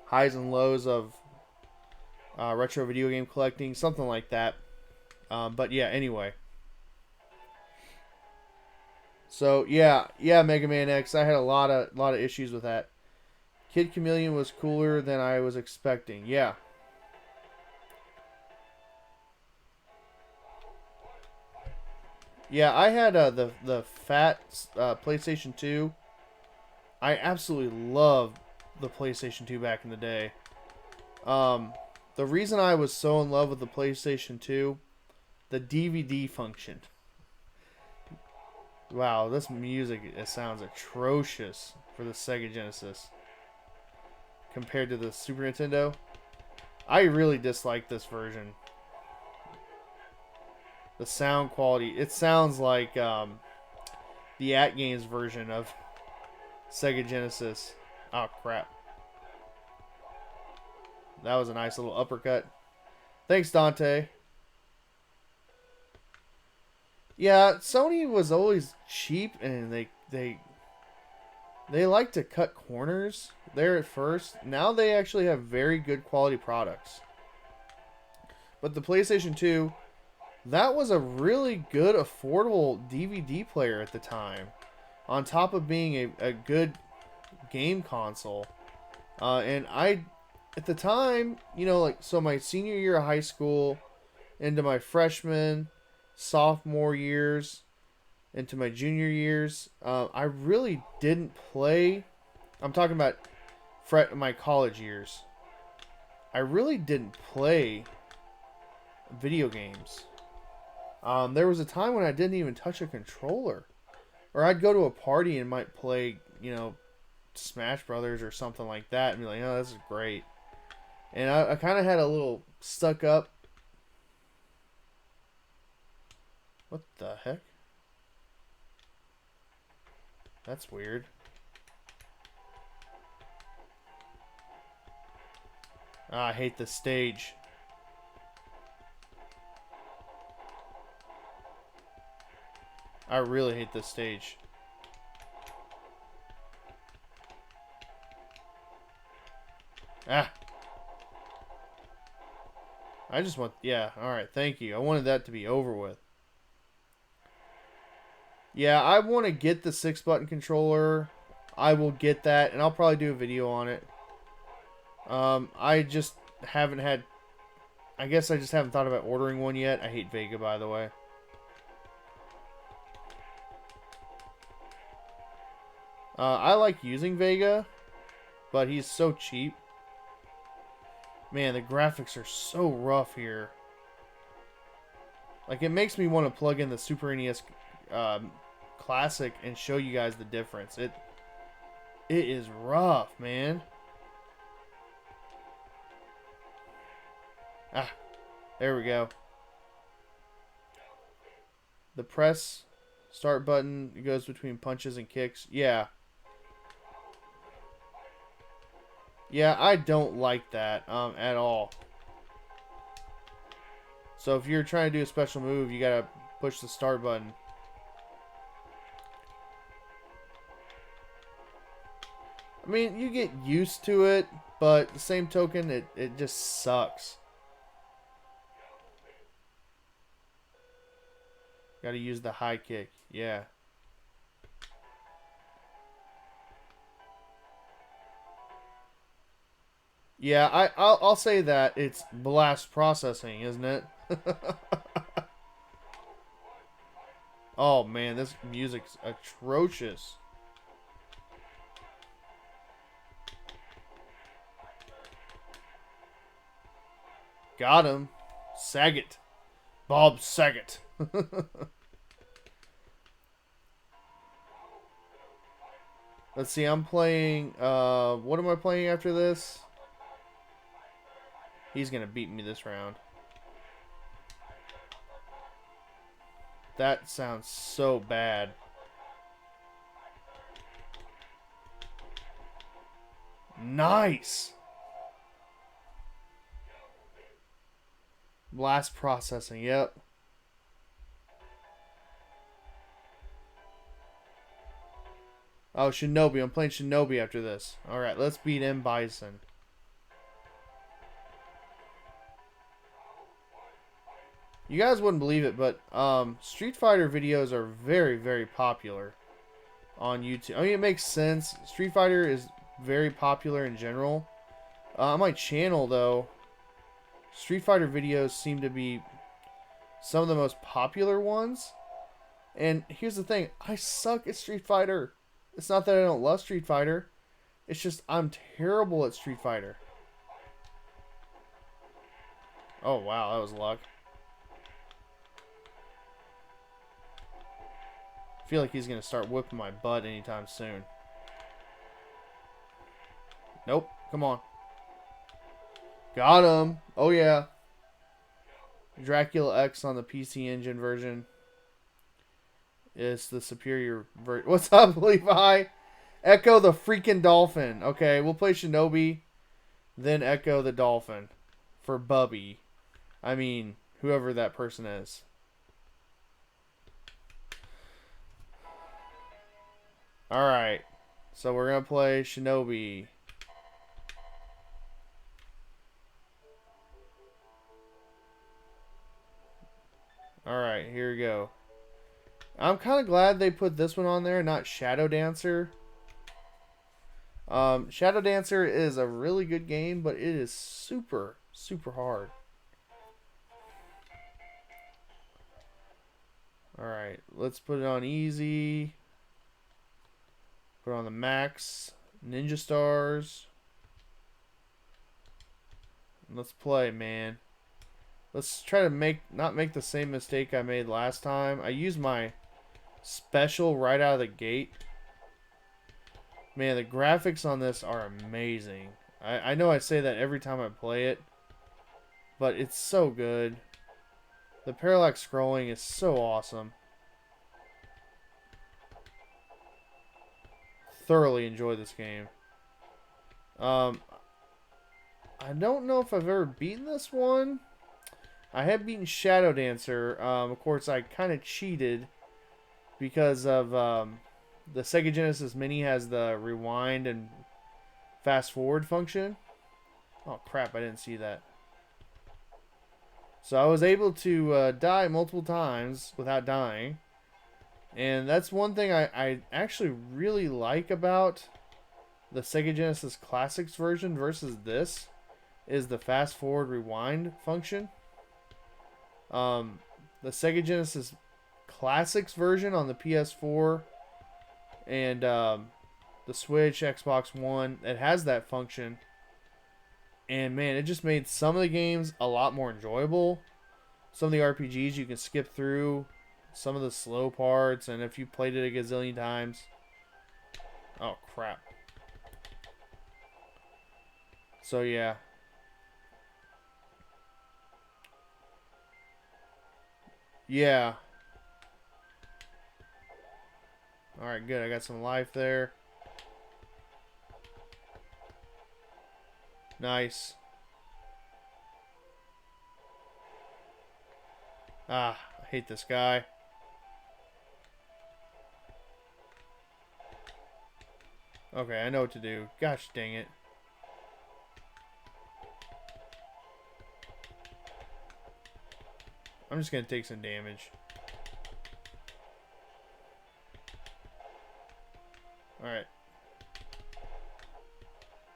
Highs and Lows of Retro Video Game Collecting, something like that. But yeah, anyway. So yeah, Mega Man X. I had a lot of issues with that. Kid Chameleon was cooler than I was expecting. Yeah. Yeah, I had the fat PlayStation 2. I absolutely loved the PlayStation 2 back in the day. The reason I was so in love with the PlayStation 2, the DVD function. Wow, this music, it sounds atrocious for the Sega Genesis compared to the Super Nintendo. I really dislike this version. The sound quality, it sounds like the AtGames version of Sega Genesis. Oh, crap. That was a nice little uppercut. Thanks, Dante. Yeah, Sony was always cheap, and they like to cut corners there at first. Now they actually have very good quality products. But the PlayStation 2, that was a really good, affordable DVD player at the time. On top of being a good game console. And I, at the time, you know, like, so my senior year of high school, into my freshman, sophomore years, into my junior years, I really didn't play. I'm talking about my college years. I really didn't play video games. There was a time when I didn't even touch a controller. Or I'd go to a party and might play, you know, Smash Brothers or something like that and be like, oh, this is great. And I kind of had a little stuck up. What the heck? That's weird. I hate this stage. I really hate this stage. Ah. I just want... Yeah, alright, thank you. I wanted that to be over with. Yeah, I want to get the 6-button controller. I will get that, and I'll probably do a video on it. I just haven't had... I guess I just haven't thought about ordering one yet. I hate Vega, by the way. I like using Vega, but he's so cheap. Man, the graphics are so rough here. Like, it makes me want to plug in the Super NES Classic and show you guys the difference. It is rough, man. Ah, there we go. The press start button, it goes between punches and kicks. Yeah. Yeah, I don't like that at all. So if you're trying to do a special move, you gotta push the start button. I mean, you get used to it, but the same token, it just sucks. Gotta use the high kick. Yeah. Yeah, I'll say that it's blast processing, isn't it? Oh man, this music's atrocious. Got him. Saget. Bob Saget. Let's see, I'm playing, what am I playing after this? He's gonna beat me this round. That sounds so bad. Nice! Blast processing, yep. Oh, Shinobi. I'm playing Shinobi after this. Alright, let's beat M. Bison. You guys wouldn't believe it, but Street Fighter videos are very, very popular on YouTube. I mean, it makes sense. Street Fighter is very popular in general. On my channel, though, Street Fighter videos seem to be some of the most popular ones. And here's the thing. I suck at Street Fighter. It's not that I don't love Street Fighter. It's just I'm terrible at Street Fighter. Oh, wow. That was luck. I feel like he's going to start whipping my butt anytime soon. Nope. Come on. Got him. Oh, yeah. Dracula X on the PC Engine version is the superior version. What's up, Levi? Echo the freaking dolphin. Okay, we'll play Shinobi, then Echo the dolphin for Bubby. I mean, whoever that person is. Alright. So we're going to play Shinobi. Alright, here we go. I'm kind of glad they put this one on there, not Shadow Dancer. Shadow Dancer is a really good game, but it is super, super hard. Alright, let's put it on easy. Put it on the max. Ninja Stars. Let's play, man. Let's try to not make the same mistake I made last time. I used my special right out of the gate. Man, the graphics on this are amazing. I know I say that every time I play it, but it's so good. The parallax scrolling is so awesome. Thoroughly enjoy this game. I don't know if I've ever beaten this one. I have beaten Shadow Dancer. Of course, I kind of cheated because of the Sega Genesis Mini has the rewind and fast forward function. Oh crap, I didn't see that. So I was able to die multiple times without dying. And that's one thing I actually really like about the Sega Genesis Classics version versus this is the fast forward rewind function. The Sega Genesis Classics version on the PS4 and the Switch, Xbox One, it has that function. And man, it just made some of the games a lot more enjoyable. Some of the RPGs you can skip through some of the slow parts, and if you played it a gazillion times. Oh crap. So yeah. Yeah. Alright, good. I got some life there. Nice. Ah, I hate this guy. Okay, I know what to do. Gosh dang it. I'm just going to take some damage. Alright.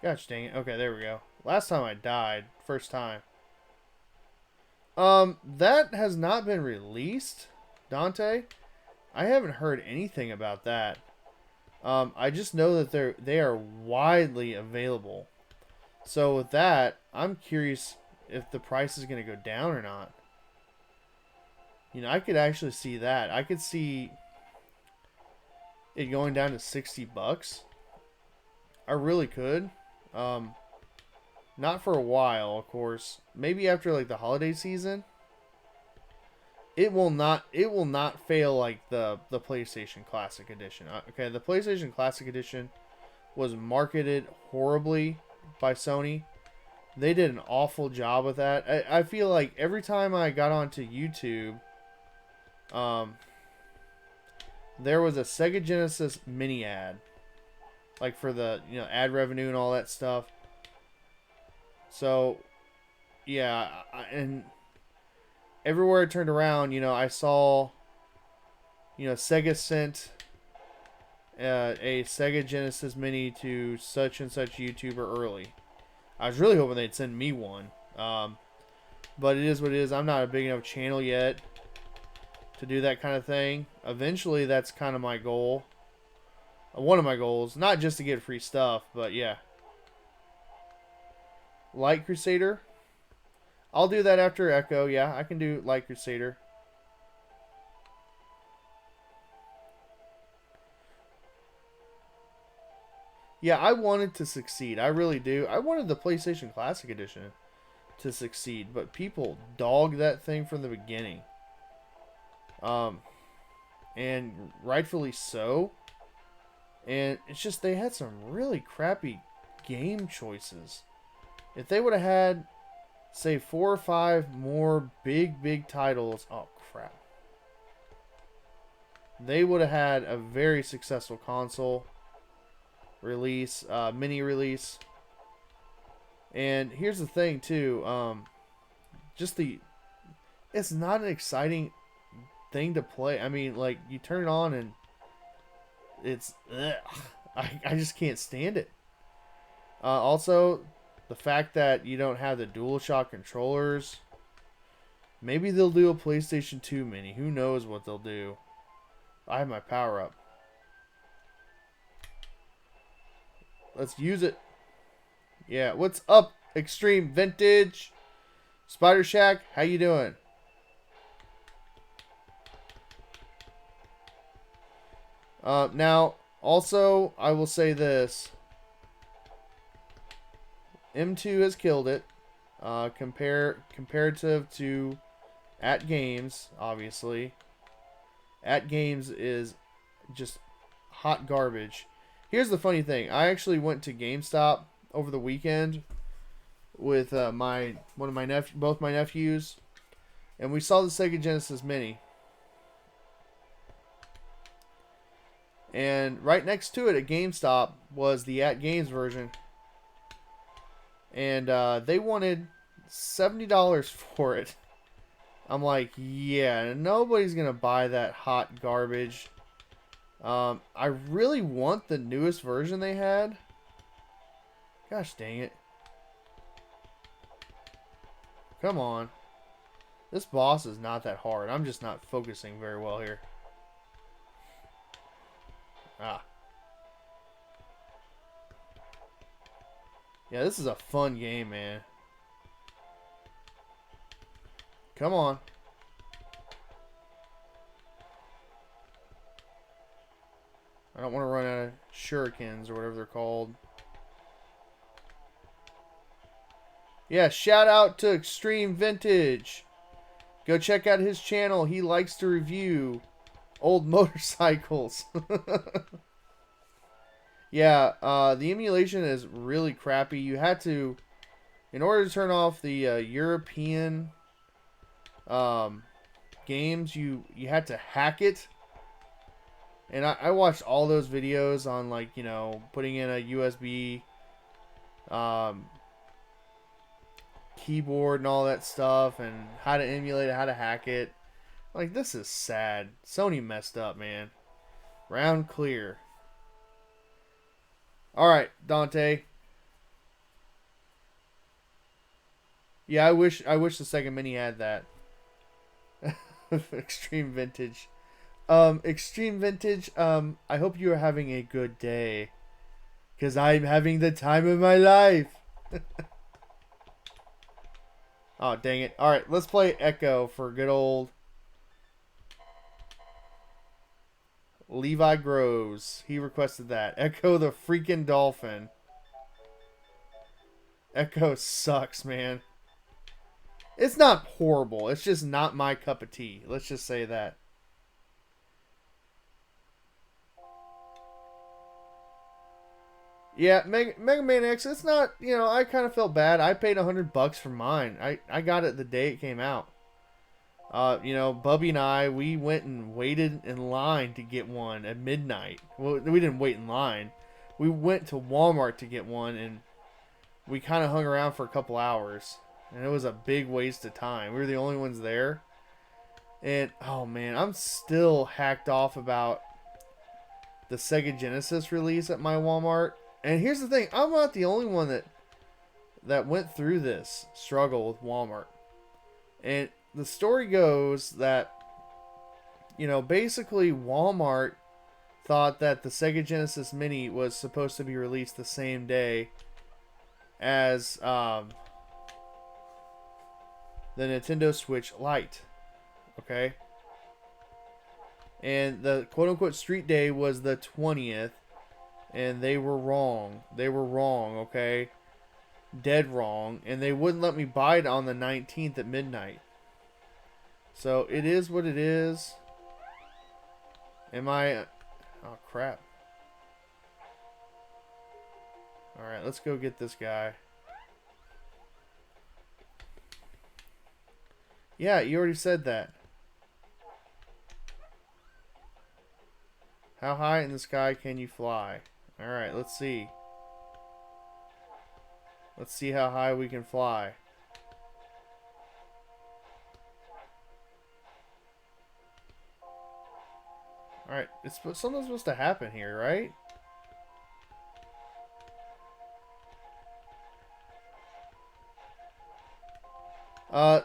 Gosh dang it. Okay, there we go. Last time I died. First time. That has not been released, Dante. I haven't heard anything about that. I just know that they are widely available. So with that, I'm curious if the price is going to go down or not. You know, I could actually see that. I could see it going down to $60. I really could. Not for a while, of course. Maybe after like the holiday season. It will not fail like the PlayStation Classic Edition. Okay, the PlayStation Classic Edition was marketed horribly by Sony. They did an awful job with that. I feel like every time I got onto YouTube, there was a Sega Genesis mini ad, like for the ad revenue and all that stuff. So, yeah, and everywhere I turned around, I saw, Sega sent a Sega Genesis Mini to such and such YouTuber early. I was really hoping they'd send me one. But it is what it is. I'm not a big enough channel yet to do that kind of thing. Eventually, that's kind of my goal. One of my goals, not just to get free stuff, but yeah. Light Crusader. I'll do that after Echo. Yeah, I can do Light Crusader. Yeah, I wanted to succeed. I really do. I wanted the PlayStation Classic Edition to succeed, but people dogged that thing from the beginning. And rightfully so. And it's just they had some really crappy game choices. If they would have had, say, 4 or 5 more big titles, oh crap, they would have had a very successful console release, mini release. And here's the thing too, it's not an exciting thing to play. I mean, like, you turn it on and it's, ugh, I just can't stand it. Also, the fact that you don't have the DualShock controllers. Maybe they'll do a PlayStation 2 mini. Who knows what they'll do. I have my power up. Let's use it. Yeah, what's up, Extreme Vintage? Spider Shack, how you doing? Now, also, I will say this. M2 has killed it. Comparative to At Games, obviously. At Games is just hot garbage. Here's the funny thing. I actually went to GameStop over the weekend with both my nephews, and we saw the Sega Genesis Mini. And right next to it at GameStop was the At Games version. And they wanted $70 for it. I'm like, yeah, nobody's going to buy that hot garbage. I really want the newest version they had. Gosh dang it. Come on. This boss is not that hard. I'm just not focusing very well here. Ah. Yeah, this is a fun game, man. Come on. I don't want to run out of shurikens or whatever they're called. Yeah, shout out to Extreme Vintage. Go check out his channel. He likes to review old motorcycles. Yeah, the emulation is really crappy. You had to, in order to turn off the European games, you had to hack it. And I watched all those videos on, like, you know, putting in a USB keyboard and all that stuff, and how to emulate it, how to hack it. Like, this is sad. Sony messed up, man. Round clear. Alright, Dante. Yeah, I wish the Sega Mini had that. Extreme Vintage. Extreme Vintage, I hope you are having a good day. 'Cause I'm having the time of my life. Oh, dang it. Alright, let's play Echo for good old Levi Groves. He requested that. Echo the freaking dolphin. Echo sucks, man. It's not horrible. It's just not my cup of tea. Let's just say that. Yeah, Mega Man X, it's not, you know, I kind of felt bad. I paid $100 for mine. I got it the day it came out. You know, Bubby and I, we went and waited in line to get one at midnight. Well, we didn't wait in line. We went to Walmart to get one, and we kind of hung around for a couple hours. And it was a big waste of time. We were the only ones there. And, oh man, I'm still hacked off about the Sega Genesis release at my Walmart. And here's the thing, I'm not the only one that went through this struggle with Walmart. And the story goes that, you know, basically Walmart thought that the Sega Genesis Mini was supposed to be released the same day as the Nintendo Switch Lite. Okay? And the quote-unquote street day was the 20th, and they were wrong. They were wrong, okay? Dead wrong. And they wouldn't let me buy it on the 19th at midnight. So, it is what it is. Am I... Oh, crap. Alright, let's go get this guy. Yeah, you already said that. How high in the sky can you fly? Alright, let's see. Let's see how high we can fly. Alright, it's something's supposed to happen here, right?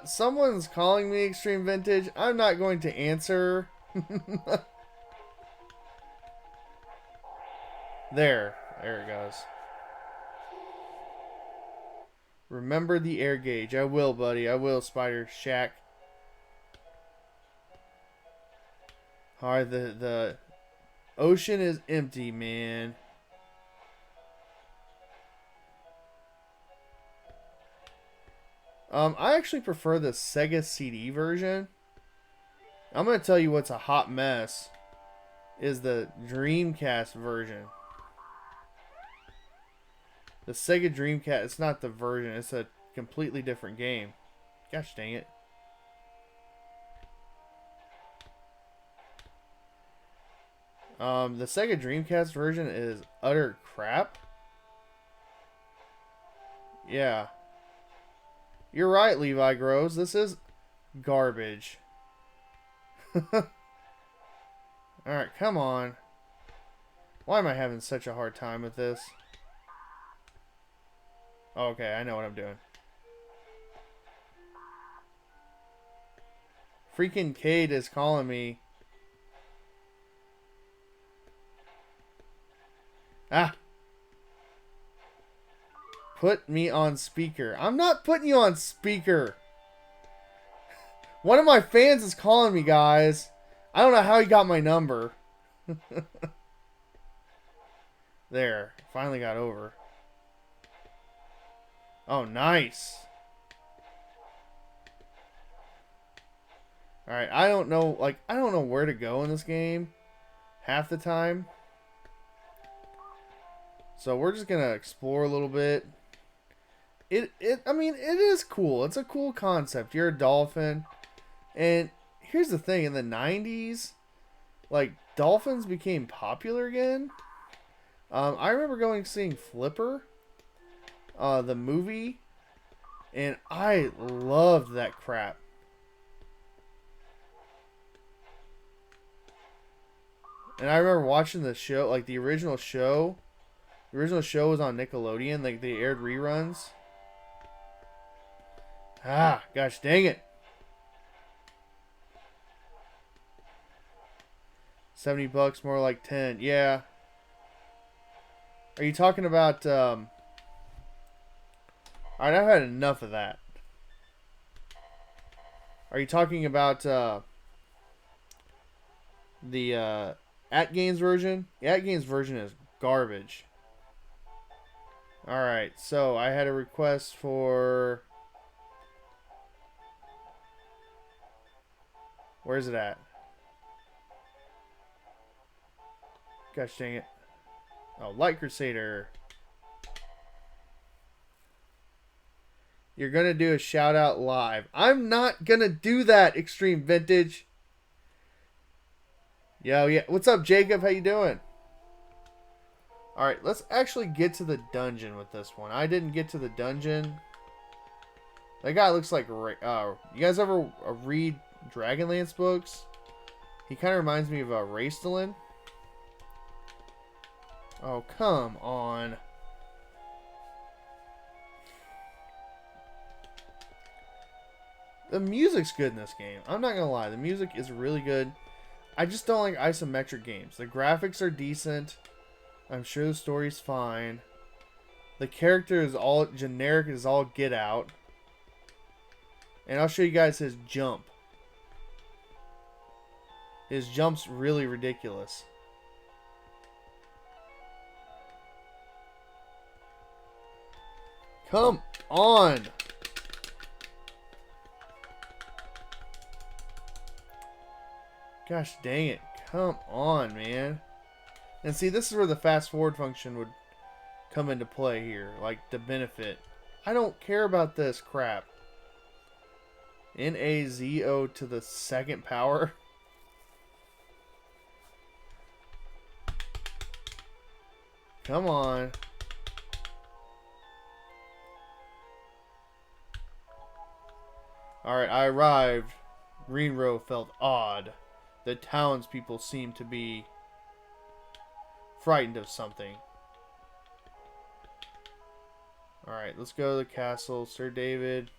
Someone's calling me Extreme Vintage. I'm not going to answer. There it goes. Remember the air gauge. I will, buddy. I will, Spider Shack. Alright, the ocean is empty, man. I actually prefer the Sega CD version. I'm going to tell you what's a hot mess is the Dreamcast version. The Sega Dreamcast, it's not the version, it's a completely different game. Gosh dang it. The Sega Dreamcast version is utter crap. Yeah. You're right, Levi Groves. This is garbage. Alright, come on. Why am I having such a hard time with this? Oh, okay, I know what I'm doing. Freaking Cade is calling me. Ah! Put me on speaker. I'm not putting you on speaker. One of my fans is calling me, guys. I don't know how he got my number. There. Finally got over. Oh, nice. Alright, I don't know where to go in this game half the time. So we're just gonna explore a little bit. I mean, it is cool. It's a cool concept. You're a dolphin. And here's the thing, in the 90s, like, dolphins became popular again. I remember seeing Flipper, the movie, and I loved that crap. And I remember watching the show, like the original show. The original show was on Nickelodeon, like they aired reruns. Ah, gosh dang it. 70 bucks, more like 10. Yeah. Are you talking about, Alright, I've had enough of that. Are you talking about, the, At-Games version? The At-Games version is garbage. Alright, so I had a request for... Where's it at? Gosh dang it. Oh, Light Crusader. You're gonna do a shout out live. I'm not gonna do that, Extreme Vintage. Yo, yeah. What's up, Jacob? How you doing? Alright, let's actually get to the dungeon with this one. I didn't get to the dungeon. That guy looks like... you guys ever read Dragonlance books? He kind of reminds me of Raistlin. Oh, come on. The music's good in this game. I'm not gonna lie. The music is really good. I just don't like isometric games. The graphics are decent. I'm sure the story's fine. The character is all generic as all get out. And I'll show you guys his jump. His jump's really ridiculous. Come on! Gosh dang it. Come on, man. And see, this is where the fast forward function would come into play here. Like, the benefit. I don't care about this crap. N-A-Z-O to the second power. Come on. Alright, I arrived. Green Row felt odd. The townspeople seemed to be frightened of something. Alright, let's go to the castle. Sir David.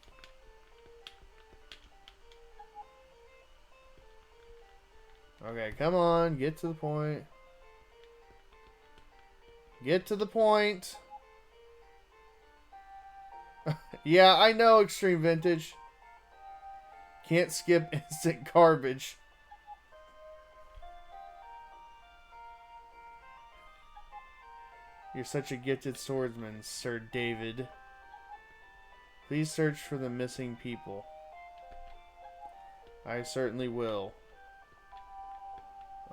Okay, come on. Get to the point. Get to the point. Yeah, I know, Extreme Vintage. Can't skip instant garbage. You're such a gifted swordsman, Sir David. Please search for the missing people. I certainly will.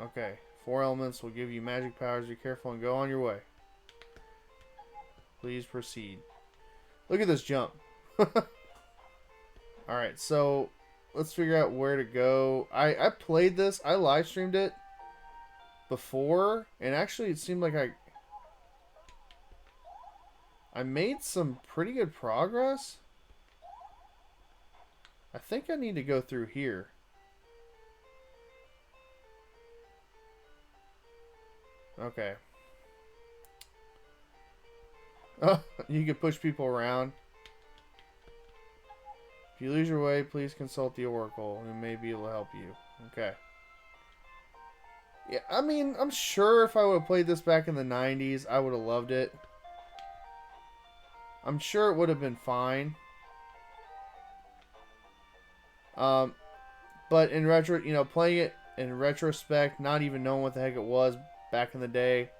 Okay. 4 elements will give you magic powers. Be careful and go on your way. Please proceed. Look at this jump. Alright, so let's figure out where to go. I played this. I live streamed it before. And actually it seemed like I made some pretty good progress. I think I need to go through here. Okay. Oh, you can push people around. If you lose your way, please consult the Oracle, who may be able to help you. Okay. Yeah, I mean, I'm sure if I would have played this back in the 90s, I would have loved it. I'm sure it would have been fine. But in retro, you know, playing it in retrospect, not even knowing what the heck it was back in the day,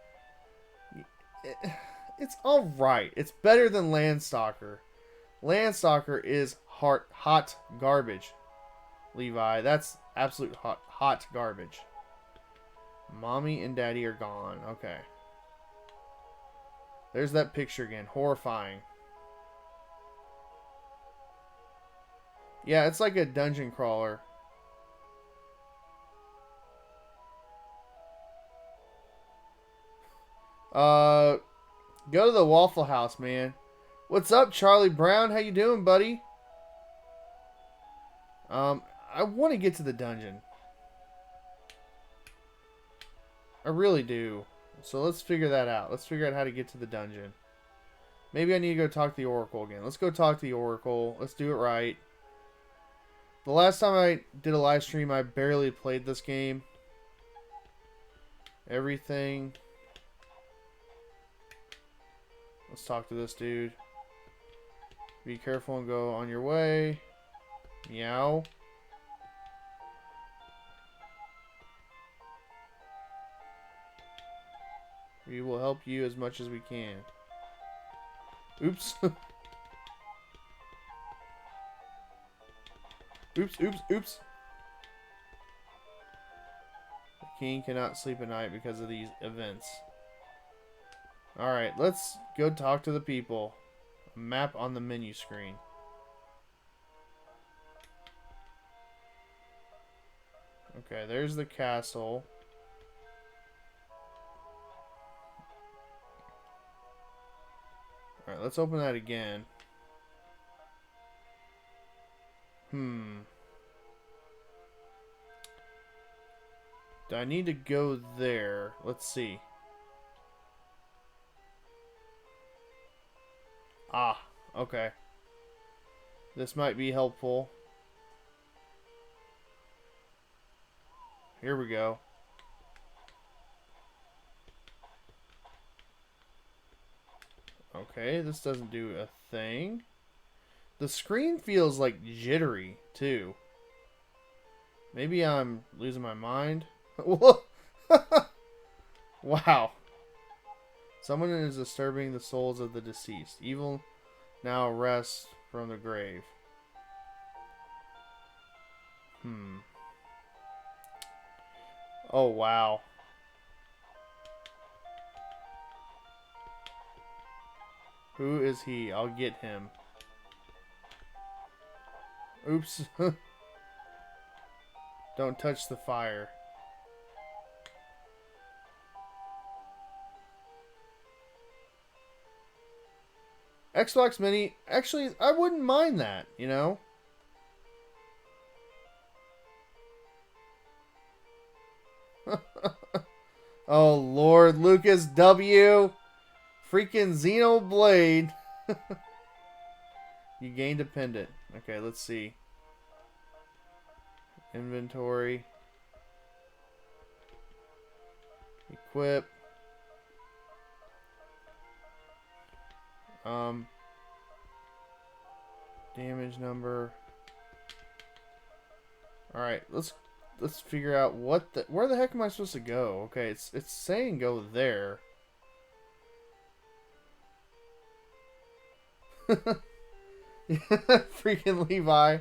it's alright. It's better than Landstalker. Landstalker is hot garbage, Levi. That's absolute hot garbage. Mommy and Daddy are gone. Okay. There's that picture again. Horrifying. Yeah, it's like a dungeon crawler. Go to the Waffle House, man. What's up, Charlie Brown? How you doing, buddy? I want to get to the dungeon. I really do. So let's figure that out. Let's figure out how to get to the dungeon. Maybe I need to go talk to the Oracle again. Let's go talk to the Oracle. Let's do it right. The last time I did a live stream, I barely played this game. Everything. Let's talk to this dude. Be careful and go on your way. Meow. We will help you as much as we can. Oops. Oops, oops, oops. The king cannot sleep at night because of these events. Alright, let's go talk to the people. A map on the menu screen. Okay, there's the castle. Alright, let's open that again. Do I need to go there? Let's see. Ah, okay. This might be helpful. here we go. Okay, this doesn't do a thing. The screen feels like jittery, too. Maybe I'm losing my mind. Wow. Someone is disturbing the souls of the deceased. Evil now rests from the grave. Oh, wow. Who is he? I'll get him. Oops. Don't touch the fire. Xbox Mini, actually, I wouldn't mind that, you know? Oh, Lord, Lucas W. Freaking Xenoblade. You gained a pendant. Okay, let's see. Inventory. Equip. Damage number. Alright, let's figure out where the heck am I supposed to go? Okay, it's saying go there. Freaking Levi.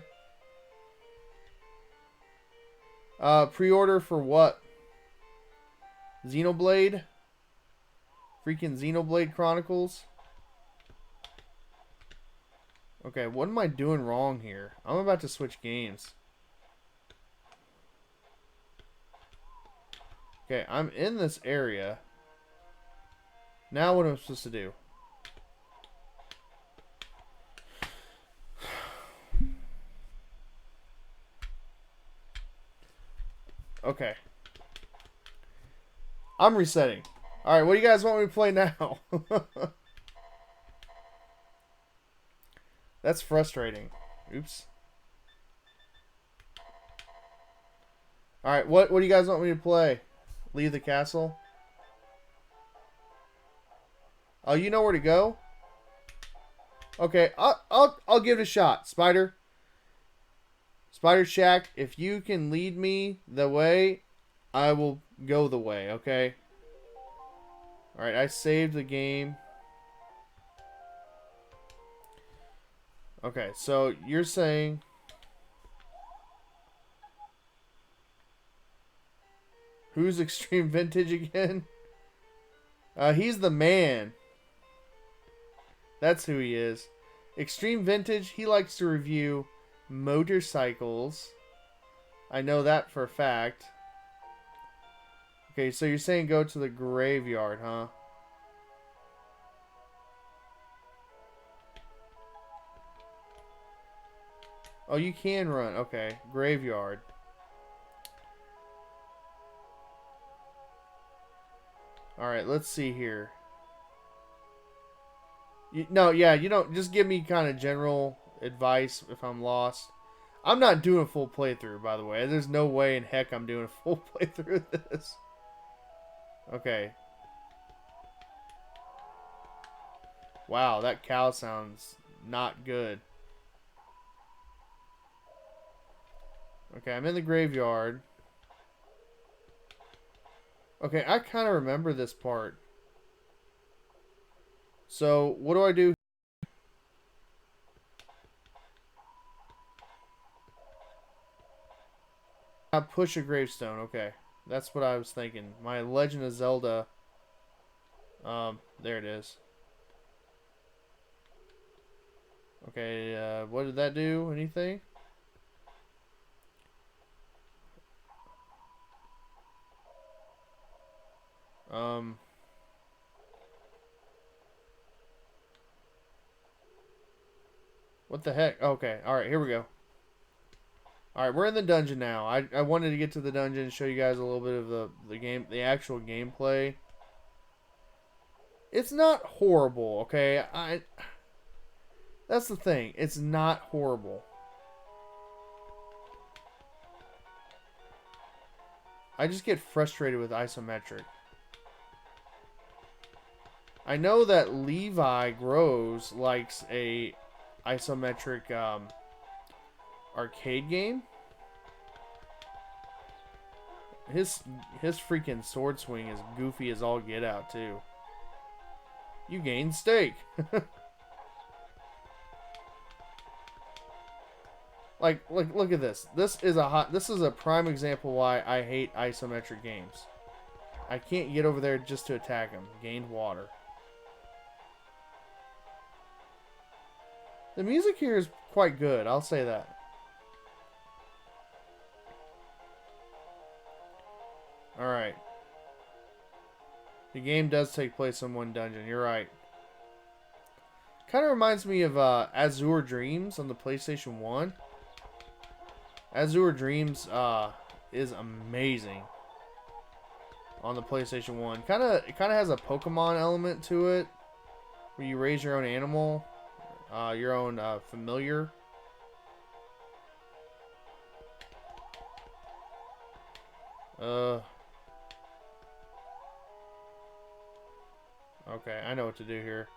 Pre-order for what? Xenoblade? Freaking Xenoblade Chronicles? Okay, what am I doing wrong here? I'm about to switch games. Okay, I'm in this area. Now what am I supposed to do? Okay. I'm resetting. Alright, what do you guys want me to play now? That's frustrating. Oops. Alright, what do you guys want me to play? Leave the castle? Oh, you know where to go? Okay, I'll give it a shot. Spider Shack, if you can lead me the way, I will go the way, okay? Alright, I saved the game. Okay, so you're saying... Who's Extreme Vintage again? He's the man. That's who he is. Extreme Vintage, he likes to review motorcycles. I know that for a fact. Okay, so you're saying go to the graveyard, huh? Oh, you can run. Okay, graveyard. Alright, let's see here. No, yeah, you don't. Just give me kind of general advice if I'm lost. I'm not doing a full playthrough, by the way. There's no way in heck I'm doing a full playthrough of this. Okay. Wow, that cow sounds not good. Okay, I'm in the graveyard. Okay, I kind of remember this part. So, what do I do? I push a gravestone. Okay, that's what I was thinking. My Legend of Zelda. There it is. Okay, what did that do? Anything? What the heck? Okay, alright, here we go. Alright, we're in the dungeon now. I wanted to get to the dungeon and show you guys a little bit of the actual gameplay. It's not horrible, okay? That's the thing. It's not horrible. I just get frustrated with isometric. I know that Levi Grows likes a isometric arcade game. His freaking sword swing is goofy as all get out too. You gained steak. Like, look at this. This is a prime example why I hate isometric games. I can't get over there just to attack him. Gained water. The music here is quite good, I'll say that. Alright. The game does take place in one dungeon, you're right. Kind of reminds me of Azure Dreams on the PlayStation 1. Azure Dreams is amazing on the PlayStation 1. It kind of has a Pokemon element to it, where you raise your own animal, your own familiar. Okay, I know what to do here.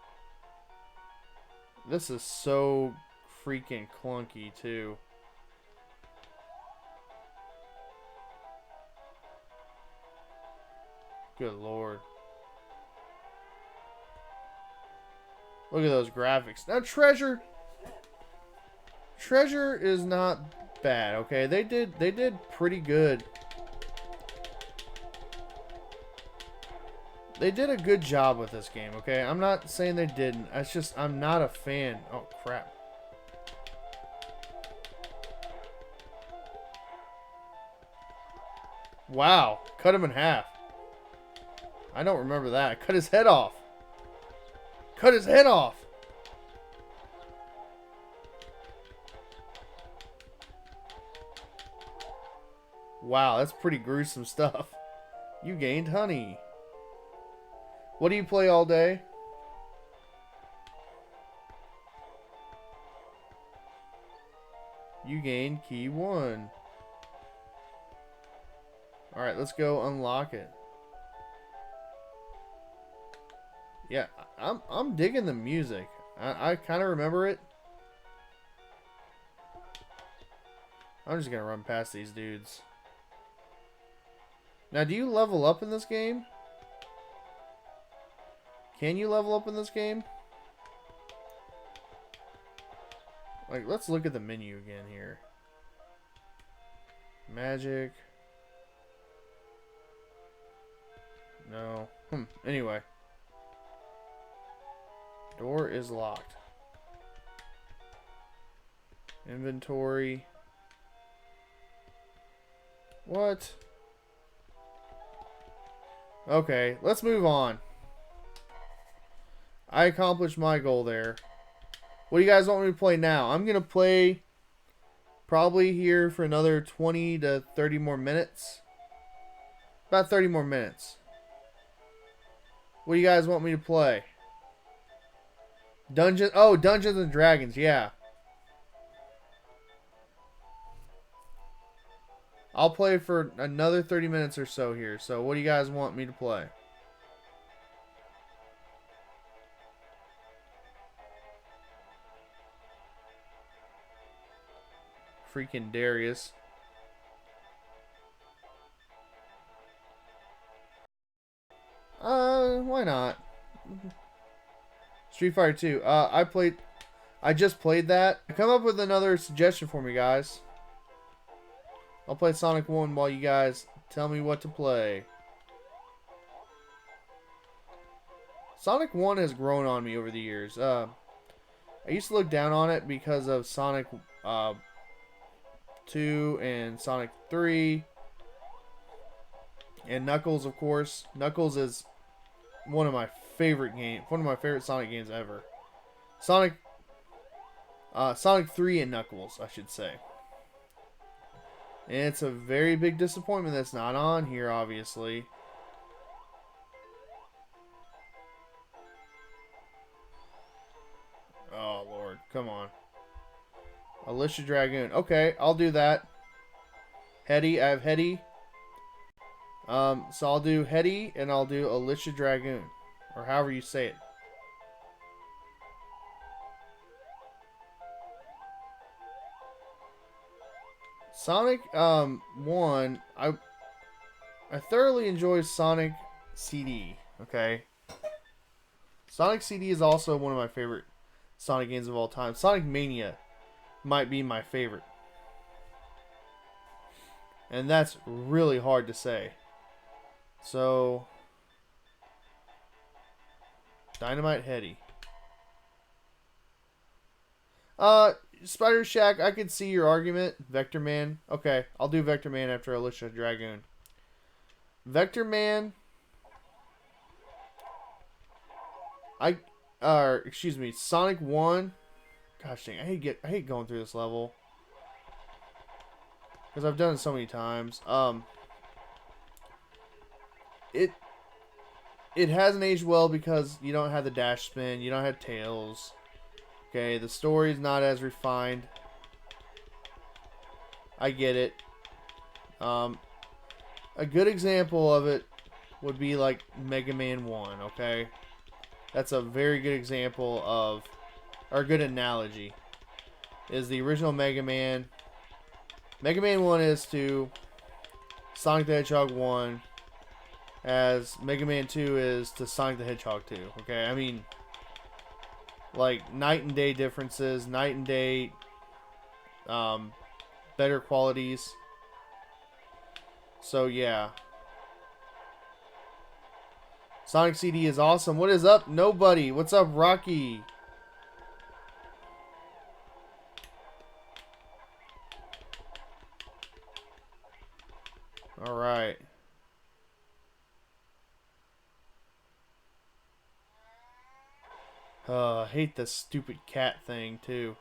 This is so freaking clunky too. Good lord. Look at those graphics. Now Treasure is not bad, okay? They did pretty good. They did a good job with this game, okay? I'm not saying they didn't. It's just I'm not a fan. Oh crap. Wow, cut him in half. I don't remember that. Cut his head off. Cut his head off. Wow, that's pretty gruesome stuff. You gained honey. What do you play all day? You gained key 1. Alright, let's go unlock it. Yeah, I'm digging the music. I kind of remember it. I'm just gonna run past these dudes. Now, do you level up in this game? Can you level up in this game? Like, let's look at the menu again here. Magic. No. Anyway. Door is locked. Inventory. What? Okay, let's move on. I accomplished my goal there. What do you guys want me to play now? I'm going to play probably here for another 20 to 30 more minutes. About 30 more minutes. What do you guys want me to play? Dungeons and Dragons, yeah. I'll play for another 30 minutes or so here. So what do you guys want me to play? Freaking Darius. Why not? Street Fighter 2. I just played that. Come up with another suggestion for me, guys. I'll play Sonic 1 while you guys tell me what to play. Sonic 1 has grown on me over the years. I used to look down on it because of Sonic 2 and Sonic 3. And Knuckles, of course. Knuckles is one of my favorite Sonic games ever. Sonic 3 and Knuckles, I should say. And it's a very big disappointment that's not on here, obviously. Oh, Lord. Come on. Alicia Dragoon. Okay, I'll do that. Hetty. I have Hetty. So I'll do Hetty and I'll do Alicia Dragoon, or however you say it. Sonic 1, I thoroughly enjoy Sonic CD. Okay, Sonic CD is also one of my favorite Sonic games of all time. Sonic Mania might be my favorite, and that's really hard to say. So, Dynamite Hetty. Spider Shack, I could see your argument. Vector Man. Okay, I'll do Vector Man after Alicia Dragoon. Vector Man. Excuse me, Sonic 1. Gosh dang, I hate going through this level. Because I've done it so many times. It hasn't aged well because you don't have the dash spin, you don't have Tails. Okay, the story's not as refined. I get it. A good example of it would be like Mega Man 1, okay? That's a very good example of, or a good analogy, is the original Mega Man. Mega Man 1 is to Sonic the Hedgehog 1 as Mega Man 2 is to Sonic the Hedgehog 2, okay? I mean, like, night and day differences, night and day better qualities. So, yeah. Sonic CD is awesome. What is up, nobody? What's up, Rocky? Alright. I hate this stupid cat thing, too.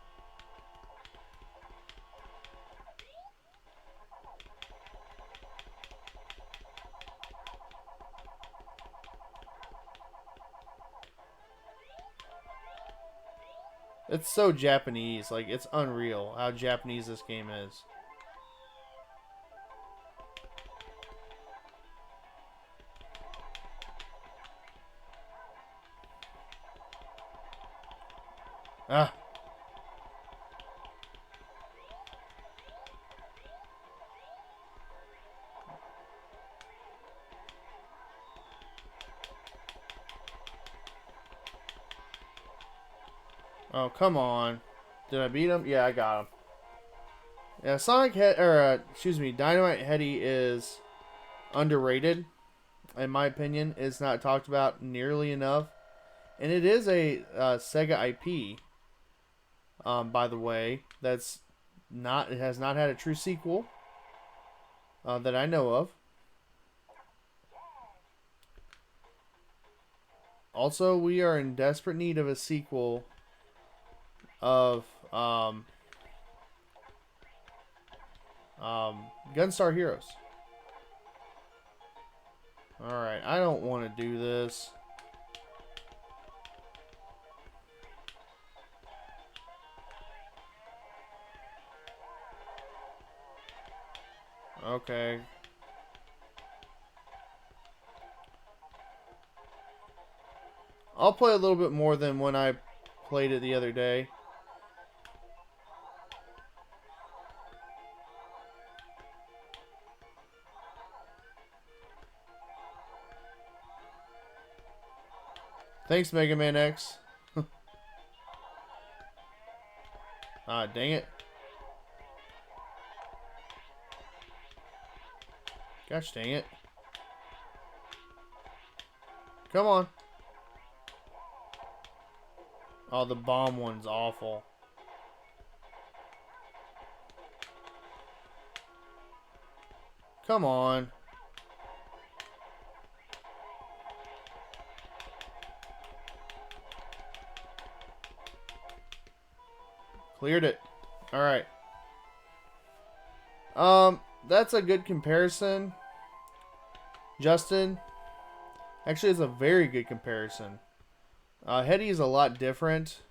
It's so Japanese. Like, it's unreal how Japanese this game is. Ah. Oh, come on. Did I beat him? Yeah, I got him. Yeah, Dynamite Hetty is underrated, in my opinion. It's not talked about nearly enough. And it is a Sega IP, by the way. It has not had a true sequel that I know of. Also, we are in desperate need of a sequel of Gunstar Heroes. Alright, I don't want to do this. Okay. I'll play a little bit more than when I played it the other day. Thanks, Mega Man X. Ah, dang it. Gosh dang it. Come on. Oh, the bomb one's awful. Come on. Cleared it. Alright. That's a good comparison. Justin. Actually, it's a very good comparison. Hetty is a lot different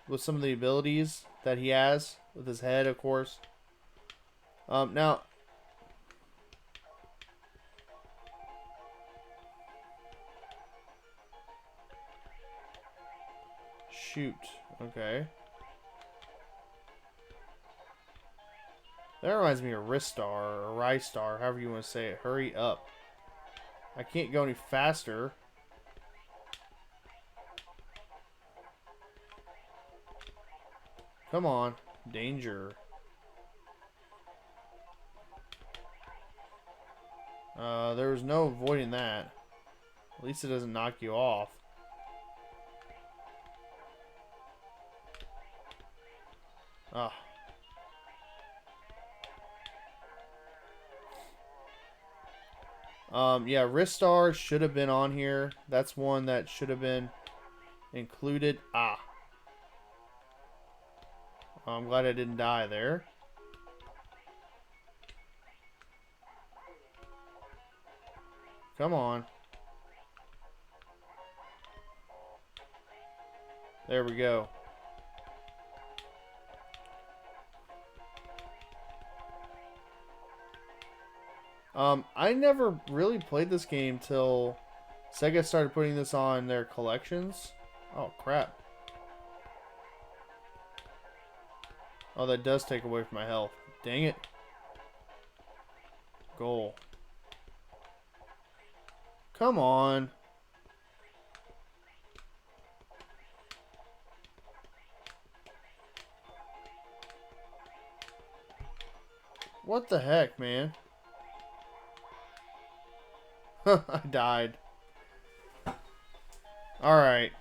with some of the abilities that he has. With his head, of course. Now, Shoot. Okay. That reminds me of Ristar or Rystar, however you want to say it. Hurry up. I can't go any faster. Come on. Danger. There was no avoiding that. At least it doesn't knock you off. Ah. Yeah, Ristar should have been on here. That's one that should have been included. Ah. I'm glad I didn't die there. Come on. There we go. I never really played this game till Sega started putting this on their collections. Oh, crap. Oh, that does take away from my health. Dang it. Goal. Come on. What the heck, man? I died. Alright.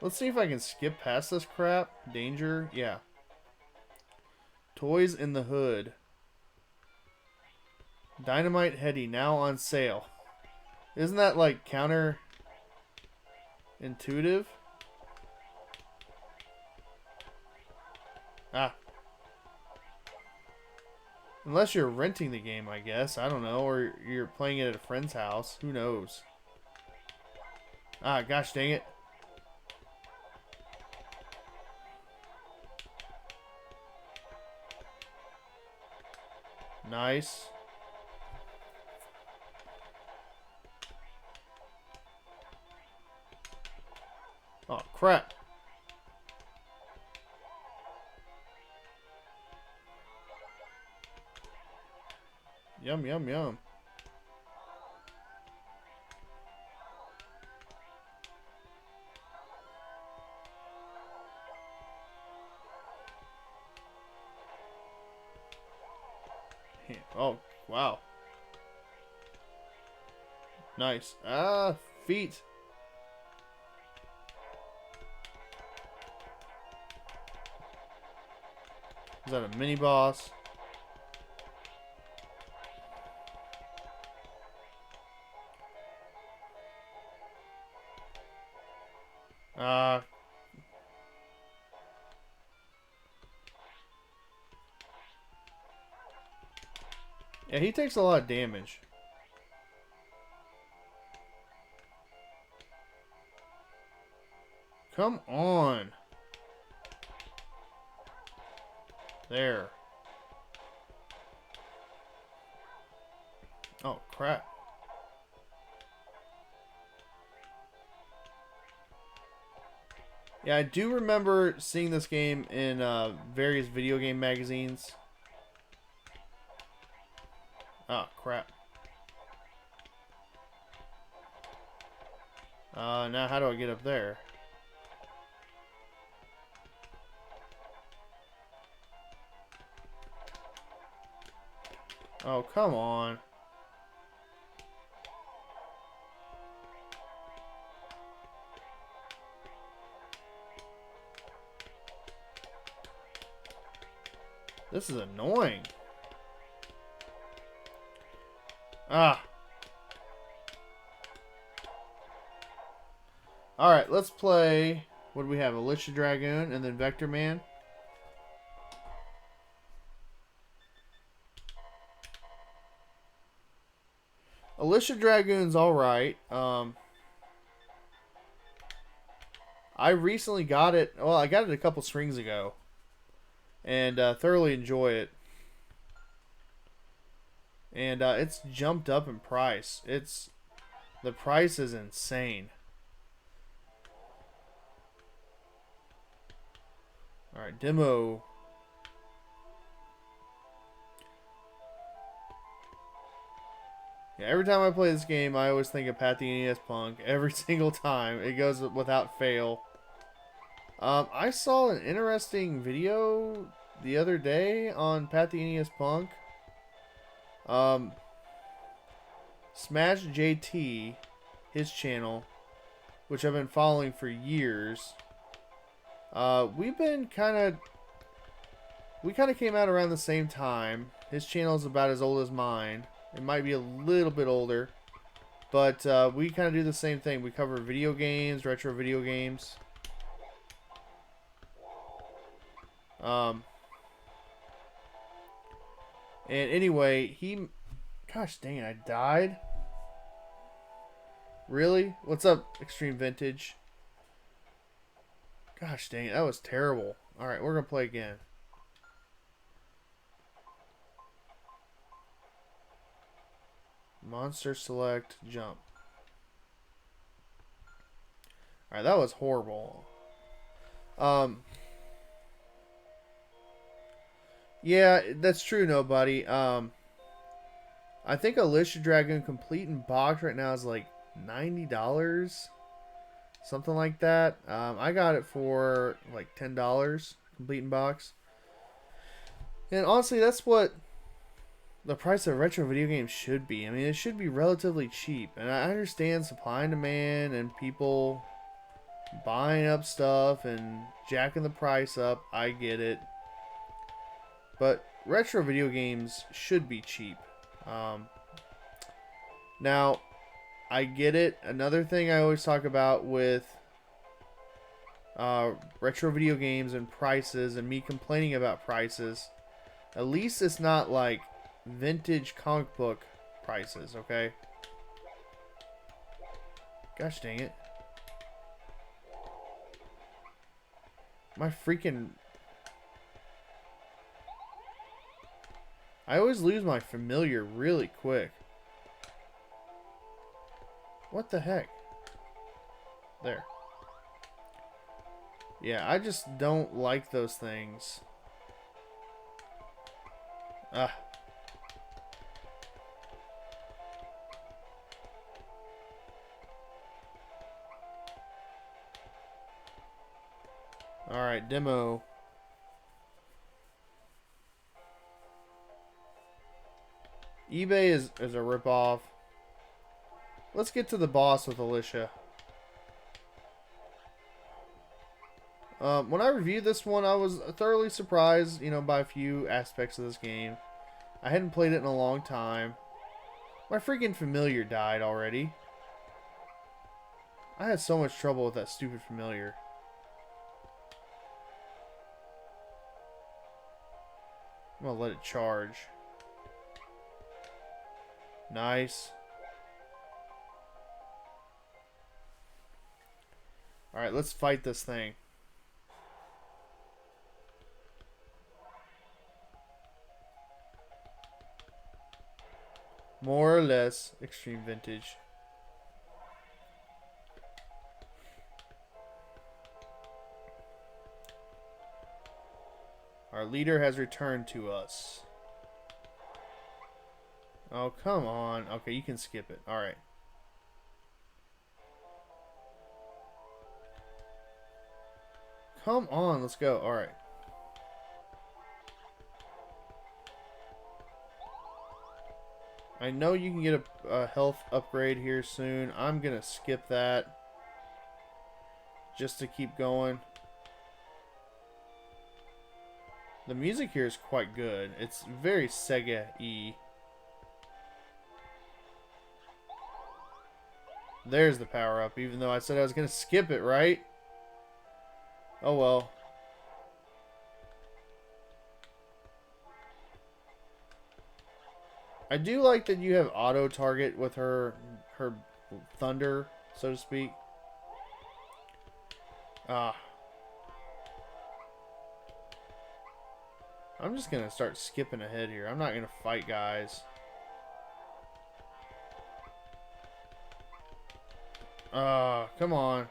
Let's see if I can skip past this crap. Danger. Yeah. Toys in the hood. Dynamite Heady now on sale. Isn't that like counter intuitive? Ah. Unless you're renting the game, I guess. I don't know. Or you're playing it at a friend's house. Who knows? Ah, gosh dang it. Nice. Oh, crap. Yum, yum, yum. Oh, wow. Nice. Ah, feet. Is that a mini boss? Yeah, he takes a lot of damage. Come on. There. Oh, crap. Yeah, I do remember seeing this game in various video game magazines. Oh, crap. Now how do I get up there? Oh, come on. This is annoying. Ah. Alright, let's play. What do we have? Alicia Dragoon and then Vector Man. Alicia Dragoon's alright. I recently got it. Well, I got it a couple springs ago. And thoroughly enjoy it. And it's jumped up in price. The price is insane. Alright, demo. Yeah, every time I play this game, I always think of Pat the NES Punk. Every single time. It goes without fail. I saw an interesting video the other day on Pat the NES Punk. Smash JT, his channel, which I've been following for years. We've been we kind of came out around the same time. His channel is about as old as mine. It might be a little bit older, but we kind of do the same thing. We cover video games, retro video games. And anyway, gosh dang it, I died. Really? What's up, Extreme Vintage? Gosh dang it, that was terrible. Alright, we're gonna play again. Monster select, jump. Alright, that was horrible. Yeah, that's true, nobody. I think Alicia Dragoon complete in box right now is like $90. Something like that. I got it for like $10 complete in box. And honestly, that's what the price of retro video games should be. I mean, it should be relatively cheap. And I understand supply and demand and people buying up stuff and jacking the price up. I get it. But retro video games should be cheap. Now, I get it. Another thing I always talk about with retro video games and prices and me complaining about prices, at least it's not like vintage comic book prices, okay? Gosh dang it. My freaking... I always lose my familiar really quick. What the heck? There. Yeah, I just don't like those things. Ah. Alright, demo. eBay is a ripoff. Let's get to the boss with Alicia. When I reviewed this one, I was thoroughly surprised, by a few aspects of this game. I hadn't played it in a long time. My freaking familiar died already. I had so much trouble with that stupid familiar. I'm gonna let it charge. Nice. Alright, let's fight this thing. More or less extreme vintage. Our leader has returned to us. Oh, come on. Okay, you can skip it. Alright. Come on, let's go. Alright. I know you can get a health upgrade here soon. I'm going to skip that. Just to keep going. The music here is quite good. It's very Sega-y. There's the power up, even though I said I was going to skip it, right? Oh well. I do like that you have auto target with her thunder, so to speak. I'm just going to start skipping ahead here. I'm not going to fight guys. Come on.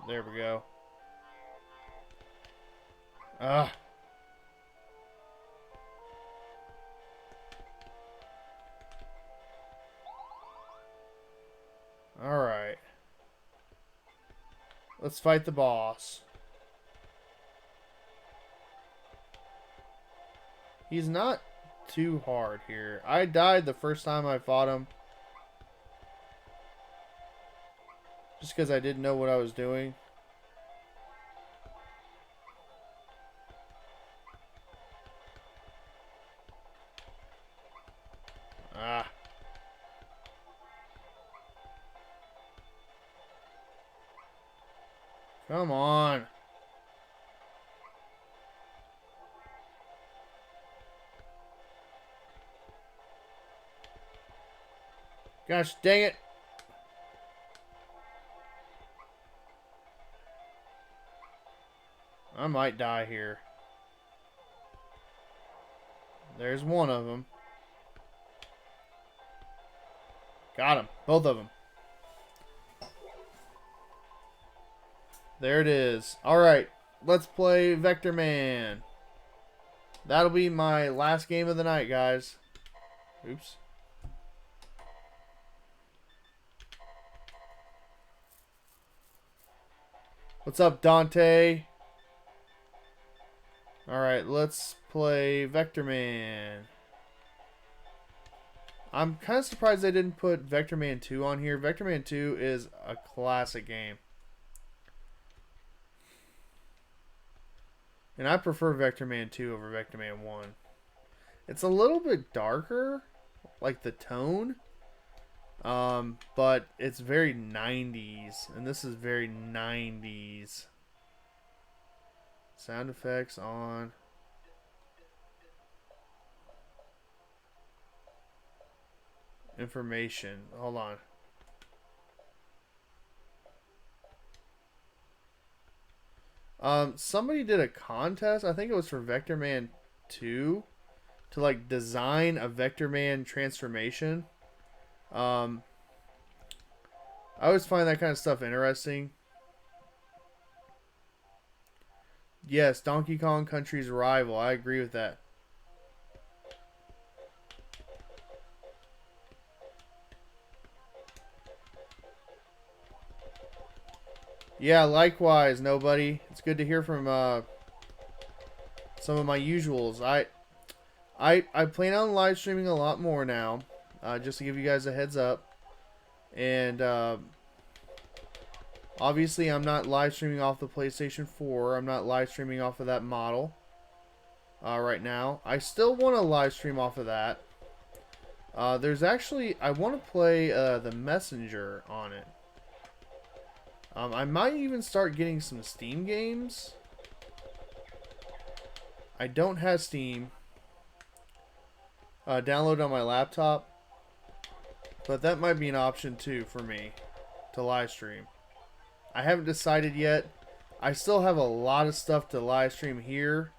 There we go. Ah. Alright. Let's fight the boss. He's not too hard here. I died the first time I fought him. Just because I didn't know what I was doing. Ah. Come on. Gosh dang it. I might die here. There's one of them. Got him. Both of them. There it is. Alright. Let's play Vector Man. That'll be my last game of the night, guys. Oops. What's up, Dante? Alright, let's play Vector Man. I'm kind of surprised they didn't put Vector Man 2 on here. Vector Man 2 is a classic game. And I prefer Vector Man 2 over Vector Man 1. It's a little bit darker, like the tone. But it's very 90s. And this is very 90s. Sound effects on. Information. Hold on. Somebody did a contest. I think it was for Vector Man 2 to like design a Vector Man transformation. I always find that kind of stuff interesting. Yes, Donkey Kong Country's rival. I agree with that. Yeah, likewise, nobody. It's good to hear from some of my usuals. I plan on live streaming a lot more now, just to give you guys a heads up. And obviously, I'm not live streaming off the PlayStation 4. I'm not live streaming off of that model right now. I still want to live stream off of that. There's actually, I want to play the Messenger on it. I might even start getting some Steam games. I don't have Steam downloaded on my laptop, but that might be an option too for me to live stream. I haven't decided yet. I still have a lot of stuff to live stream here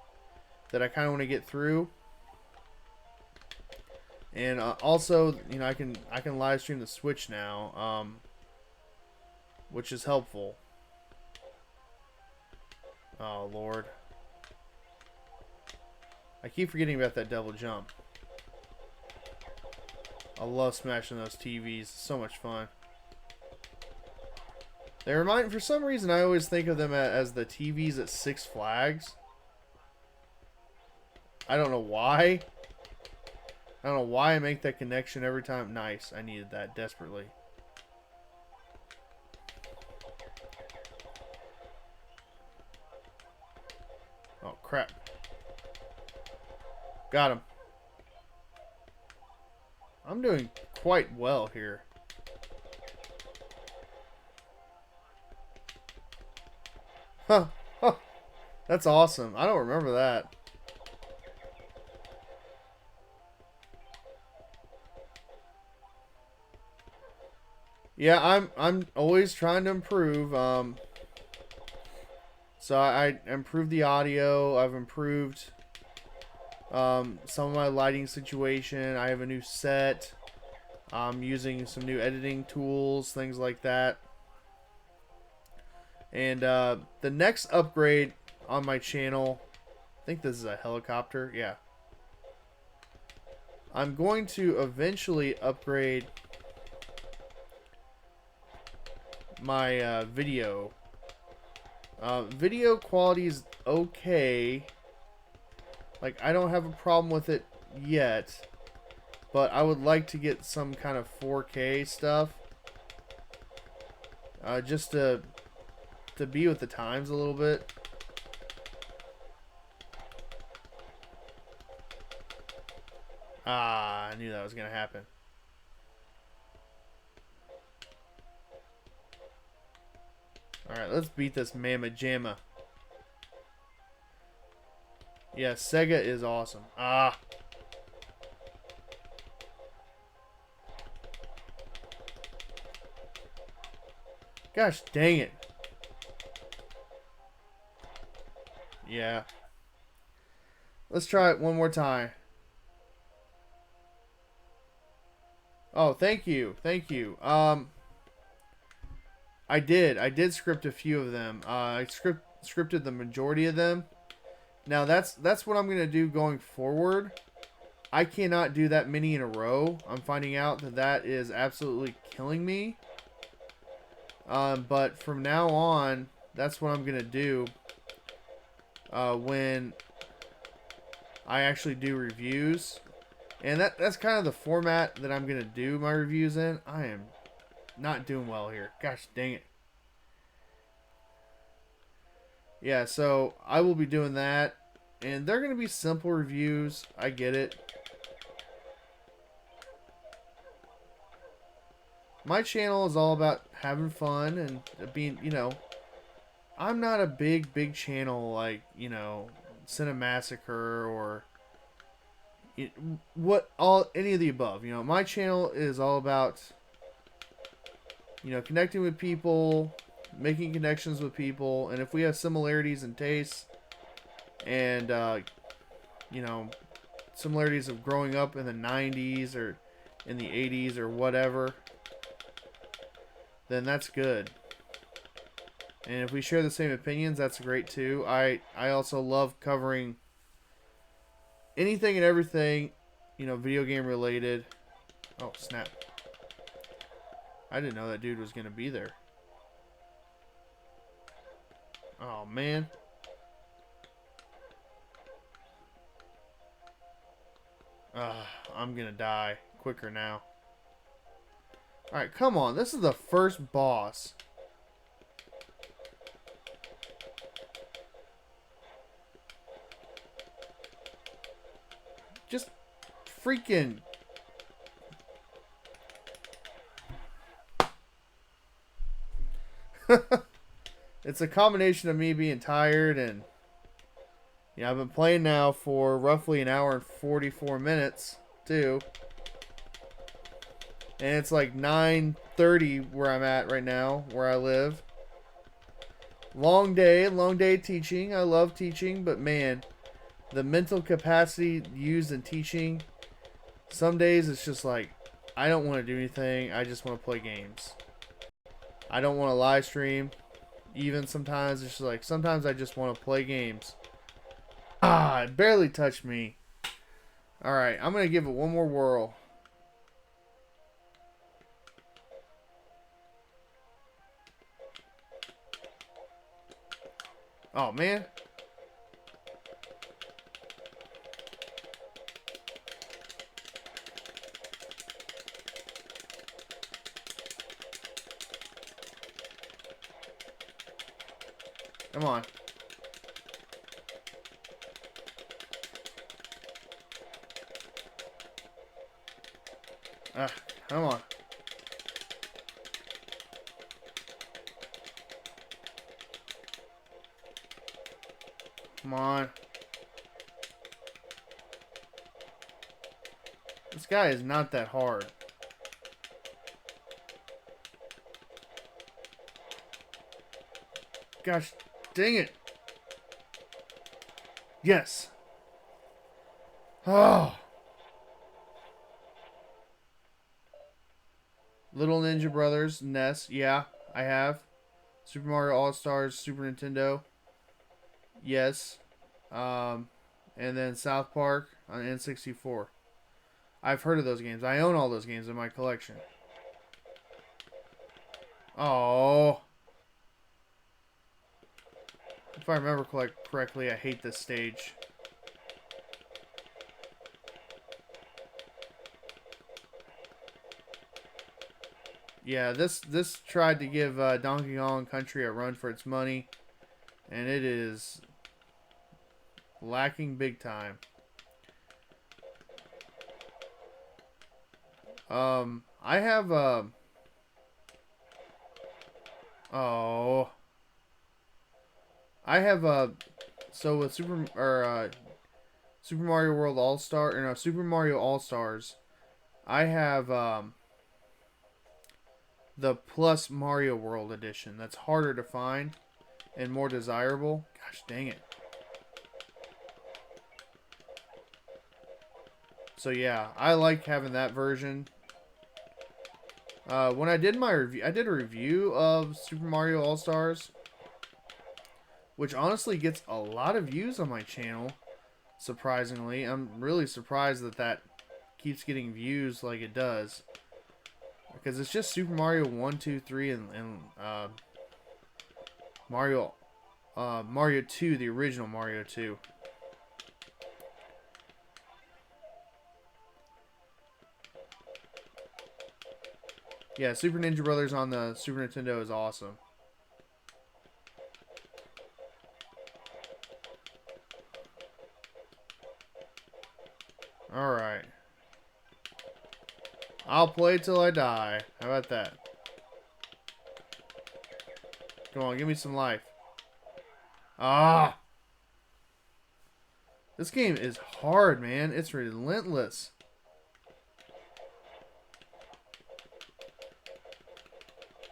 that I kind of want to get through. And also, you know, I can live stream the Switch now, which is helpful. Oh Lord, I keep forgetting about that double jump. I love smashing those TVs. It's so much fun. They remind, for some reason, I always think of them as the TVs at Six Flags. I don't know why. I don't know why I make that connection every time. Nice. I needed that desperately. Oh, crap. Got him. I'm doing quite well here. Huh. Huh. That's awesome. I don't remember that. Yeah, I'm always trying to improve. So I improved the audio. I've improved some of my lighting situation. I have a new set. I'm using some new editing tools, things like that. And the next upgrade on my channel think this is a helicopter. Yeah. I'm going to eventually upgrade my video. Video quality is okay. Like, I don't have a problem with it yet. But I would like to get some kind of 4K stuff. Just to be with the times a little bit. Ah, I knew that was going to happen. Alright, let's beat this Mamma Jamma. Yeah, Sega is awesome. Ah. Gosh dang it. Yeah. Let's try it one more time. Oh, thank you. Thank you. I did script a few of them. I scripted the majority of them. Now that's what I'm gonna do going forward. I cannot do that many in a row. I'm finding out that is absolutely killing me. But from now on, that's what I'm gonna do. When I actually do reviews, and that's kind of the format that I'm gonna do my reviews in. I am not doing well here. Gosh dang it. Yeah, so I will be doing that. And they're going to be simple reviews. I get it. My channel is all about having fun and being, you know, I'm not a big channel like, you know, Cinemassacre or any of the above. You know, my channel is all about, you know, connecting with people, making connections with people, and if we have similarities in tastes and you know, similarities of growing up in the 90s or in the 80s or whatever, then that's good. And if we share the same opinions, that's great too. I also love covering anything and everything, you know, video game related. Oh, snap. I didn't know that dude was going to be there. Oh, man. I'm going to die quicker now. Alright, come on. This is the first boss. Just freaking... It's a combination of me being tired and... Yeah, I've been playing now for roughly an hour and 44 minutes, too. And it's like 9:30 where I'm at right now, where I live. Long day teaching. I love teaching, but man, the mental capacity used in teaching, some days it's just like, I don't want to do anything. I just want to play games. I don't want to live stream. Even sometimes it's just like, sometimes I just want to play games. Ah, it barely touched me. Alright, I'm going to give it one more whirl. Oh, man. Come on. Come on. Come on. This guy is not that hard. Gosh, dang it. Yes. Oh. Little Ninja Brothers, NES. Yeah, I have. Super Mario All-Stars, Super Nintendo. Yes. and then South Park on N64. I've heard of those games. I own all those games in my collection. Oh. If I remember correctly, I hate this stage. Yeah, this tried to give Donkey Kong Country a run for its money, and it is lacking big time. I have oh, I have so with Super Mario World All Star, or no, Super Mario All Stars, I have the Plus Mario World edition. That's harder to find and more desirable. Gosh dang it. So yeah, I like having that version. When I did my review, I did a review of Super Mario All Stars, which honestly gets a lot of views on my channel. Surprisingly, I'm really surprised that that keeps getting views like it does, because it's just Super Mario 1, 2, 3, and Mario 2, the original Mario 2. Yeah, Super Ninja Brothers on the Super Nintendo is awesome. Alright. I'll play till I die. How about that? Come on, give me some life. Ah! This game is hard, man. It's relentless.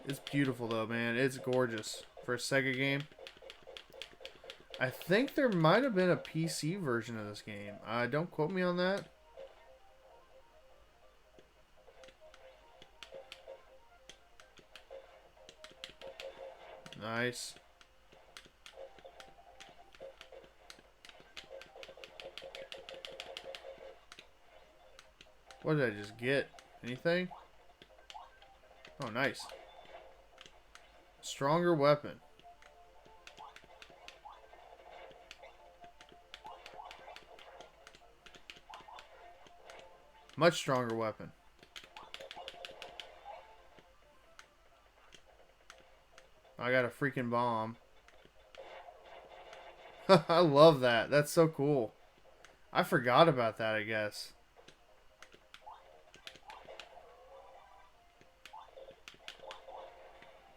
It's beautiful, though, man. It's gorgeous for a Sega game. I think there might have been a PC version of this game. Don't quote me on that. Nice. What did I just get? Anything? Oh, nice. Stronger weapon. Much stronger weapon. I got a freaking bomb. I love that. That's so cool. I forgot about that, I guess.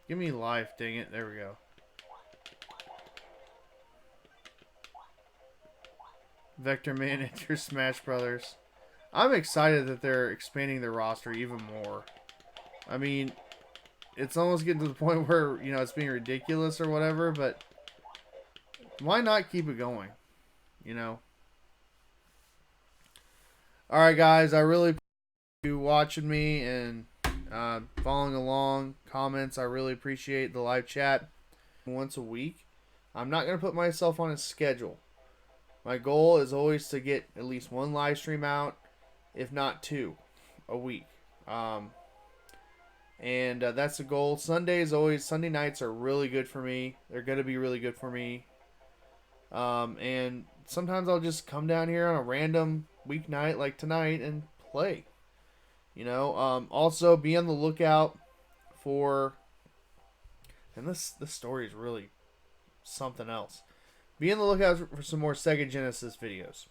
Give me life, dang it. There we go. Vector Man enters Smash Brothers. I'm excited that they're expanding their roster even more. I mean, it's almost getting to the point where, you know, it's being ridiculous or whatever, but why not keep it going? You know? Alright, guys, I really appreciate you watching me and following along. Comments, I really appreciate the live chat. Once a week. I'm not going to put myself on a schedule. My goal is always to get at least one live stream out, if not two, a week. And that's the goal. Sunday nights are really good for me. They're going to be really good for me. And sometimes I'll just come down here on a random weeknight like tonight and play. You know, also be on the lookout for, and this story is really something else. Be on the lookout for some more Sega Genesis videos.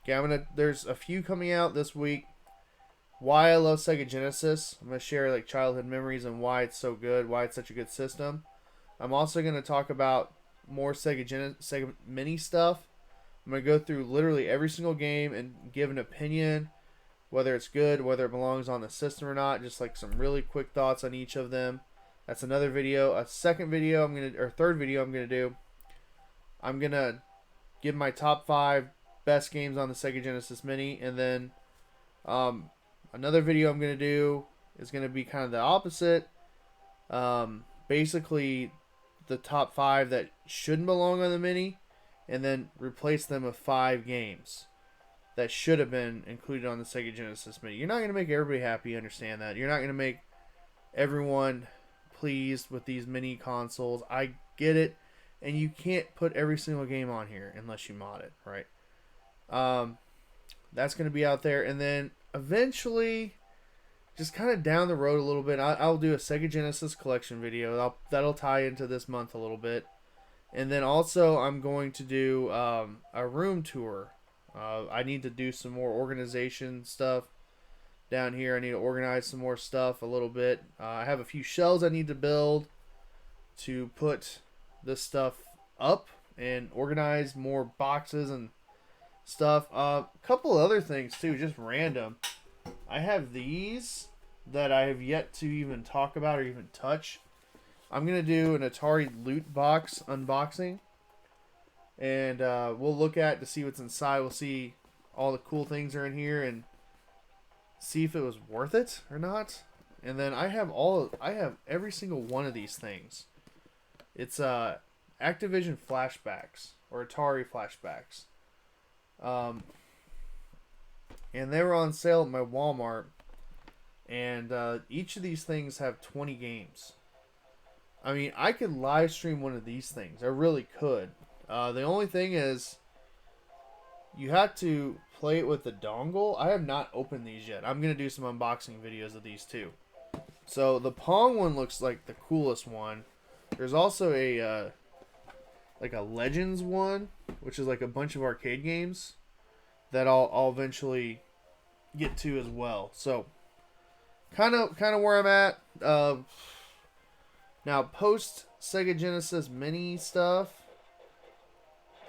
Okay, there's a few coming out this week. Why I love Sega Genesis. I'm gonna share like childhood memories and why it's so good, why it's such a good system. I'm also gonna talk about more Sega Mini stuff. I'm gonna go through literally every single game and give an opinion, whether it's good, whether it belongs on the system or not. Just like some really quick thoughts on each of them. That's another video. A third video I'm gonna do. I'm gonna give my top 5 best games on the Sega Genesis Mini, and then another video I'm going to do is going to be kind of the opposite. Basically, the top 5 that shouldn't belong on the Mini, and then replace them with 5 games that should have been included on the Sega Genesis Mini. You're not going to make everybody happy, understand that. You're not going to make everyone pleased with these mini consoles. I get it, and you can't put every single game on here unless you mod it, right? That's going to be out there, and then eventually, just kind of down the road a little bit, I'll do a Sega Genesis collection video. That'll tie into this month a little bit, and then also I'm going to do a room tour. I need to do some more organization stuff down here. I need to organize some more stuff a little bit. I have a few shelves I need to build to put this stuff up and organize more boxes and stuff. A couple other things too, just random. I have these that I have yet to even talk about or even touch. I'm going to do an Atari loot box unboxing. And we'll look at to see what's inside. We'll see all the cool things are in here and see if it was worth it or not. And then I have every single one of these things. It's Activision flashbacks or Atari flashbacks. And they were on sale at my Walmart. And each of these things have 20 games. I mean, I could live stream one of these things. I really could. The only thing is, you have to play it with the dongle. I have not opened these yet. I'm going to do some unboxing videos of these too. So the Pong one looks like the coolest one. There's also a like a Legends one, which is like a bunch of arcade games that I'll eventually get to as well. So kind of where I'm at. Now post Sega Genesis Mini stuff.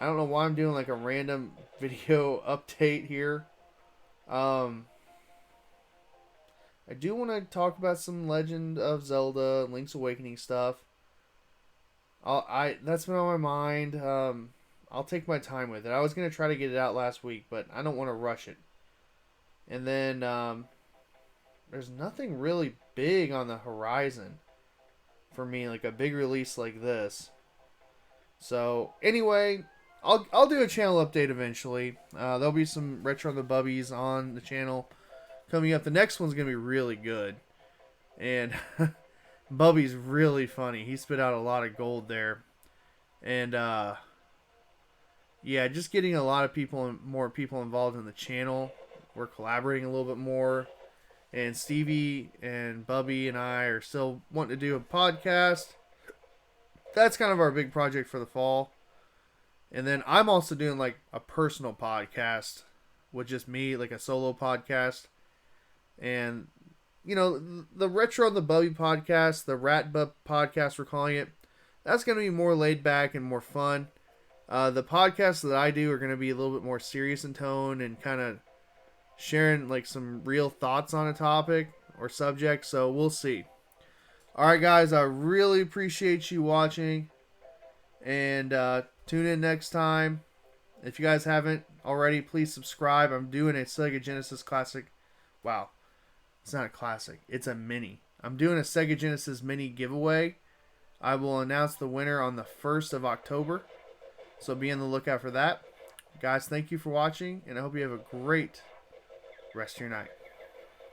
I don't know why I'm doing like a random video update here. I do want to talk about some Legend of Zelda, Link's Awakening stuff. That's been on my mind. I'll take my time with it. I was gonna try to get it out last week, but I don't want to rush it. And then there's nothing really big on the horizon for me, like a big release like this. So anyway, I'll do a channel update eventually. There'll be some Retro on the Bubbies on the channel coming up. The next one's going to be really good. And Bubby's really funny. He spit out a lot of gold there. And yeah, just getting a lot of more people involved in the channel. We're collaborating a little bit more. And Stevie and Bubby and I are still wanting to do a podcast. That's kind of our big project for the fall. And then I'm also doing like a personal podcast with just me, like a solo podcast. And, you know, the Retro on the Bubby podcast, the Rat Bub podcast we're calling it, that's going to be more laid back and more fun. The podcasts that I do are going to be a little bit more serious in tone and kind of sharing like some real thoughts on a topic or subject. So we'll see. All right, guys, I really appreciate you watching. And tune in next time. If you guys haven't already, please subscribe. I'm doing a Sega Genesis Classic. Wow. It's not a classic. It's a mini. I'm doing a Sega Genesis mini giveaway. I will announce the winner on the 1st of October. So be on the lookout for that. Guys, thank you for watching. And I hope you have a great rest of your night.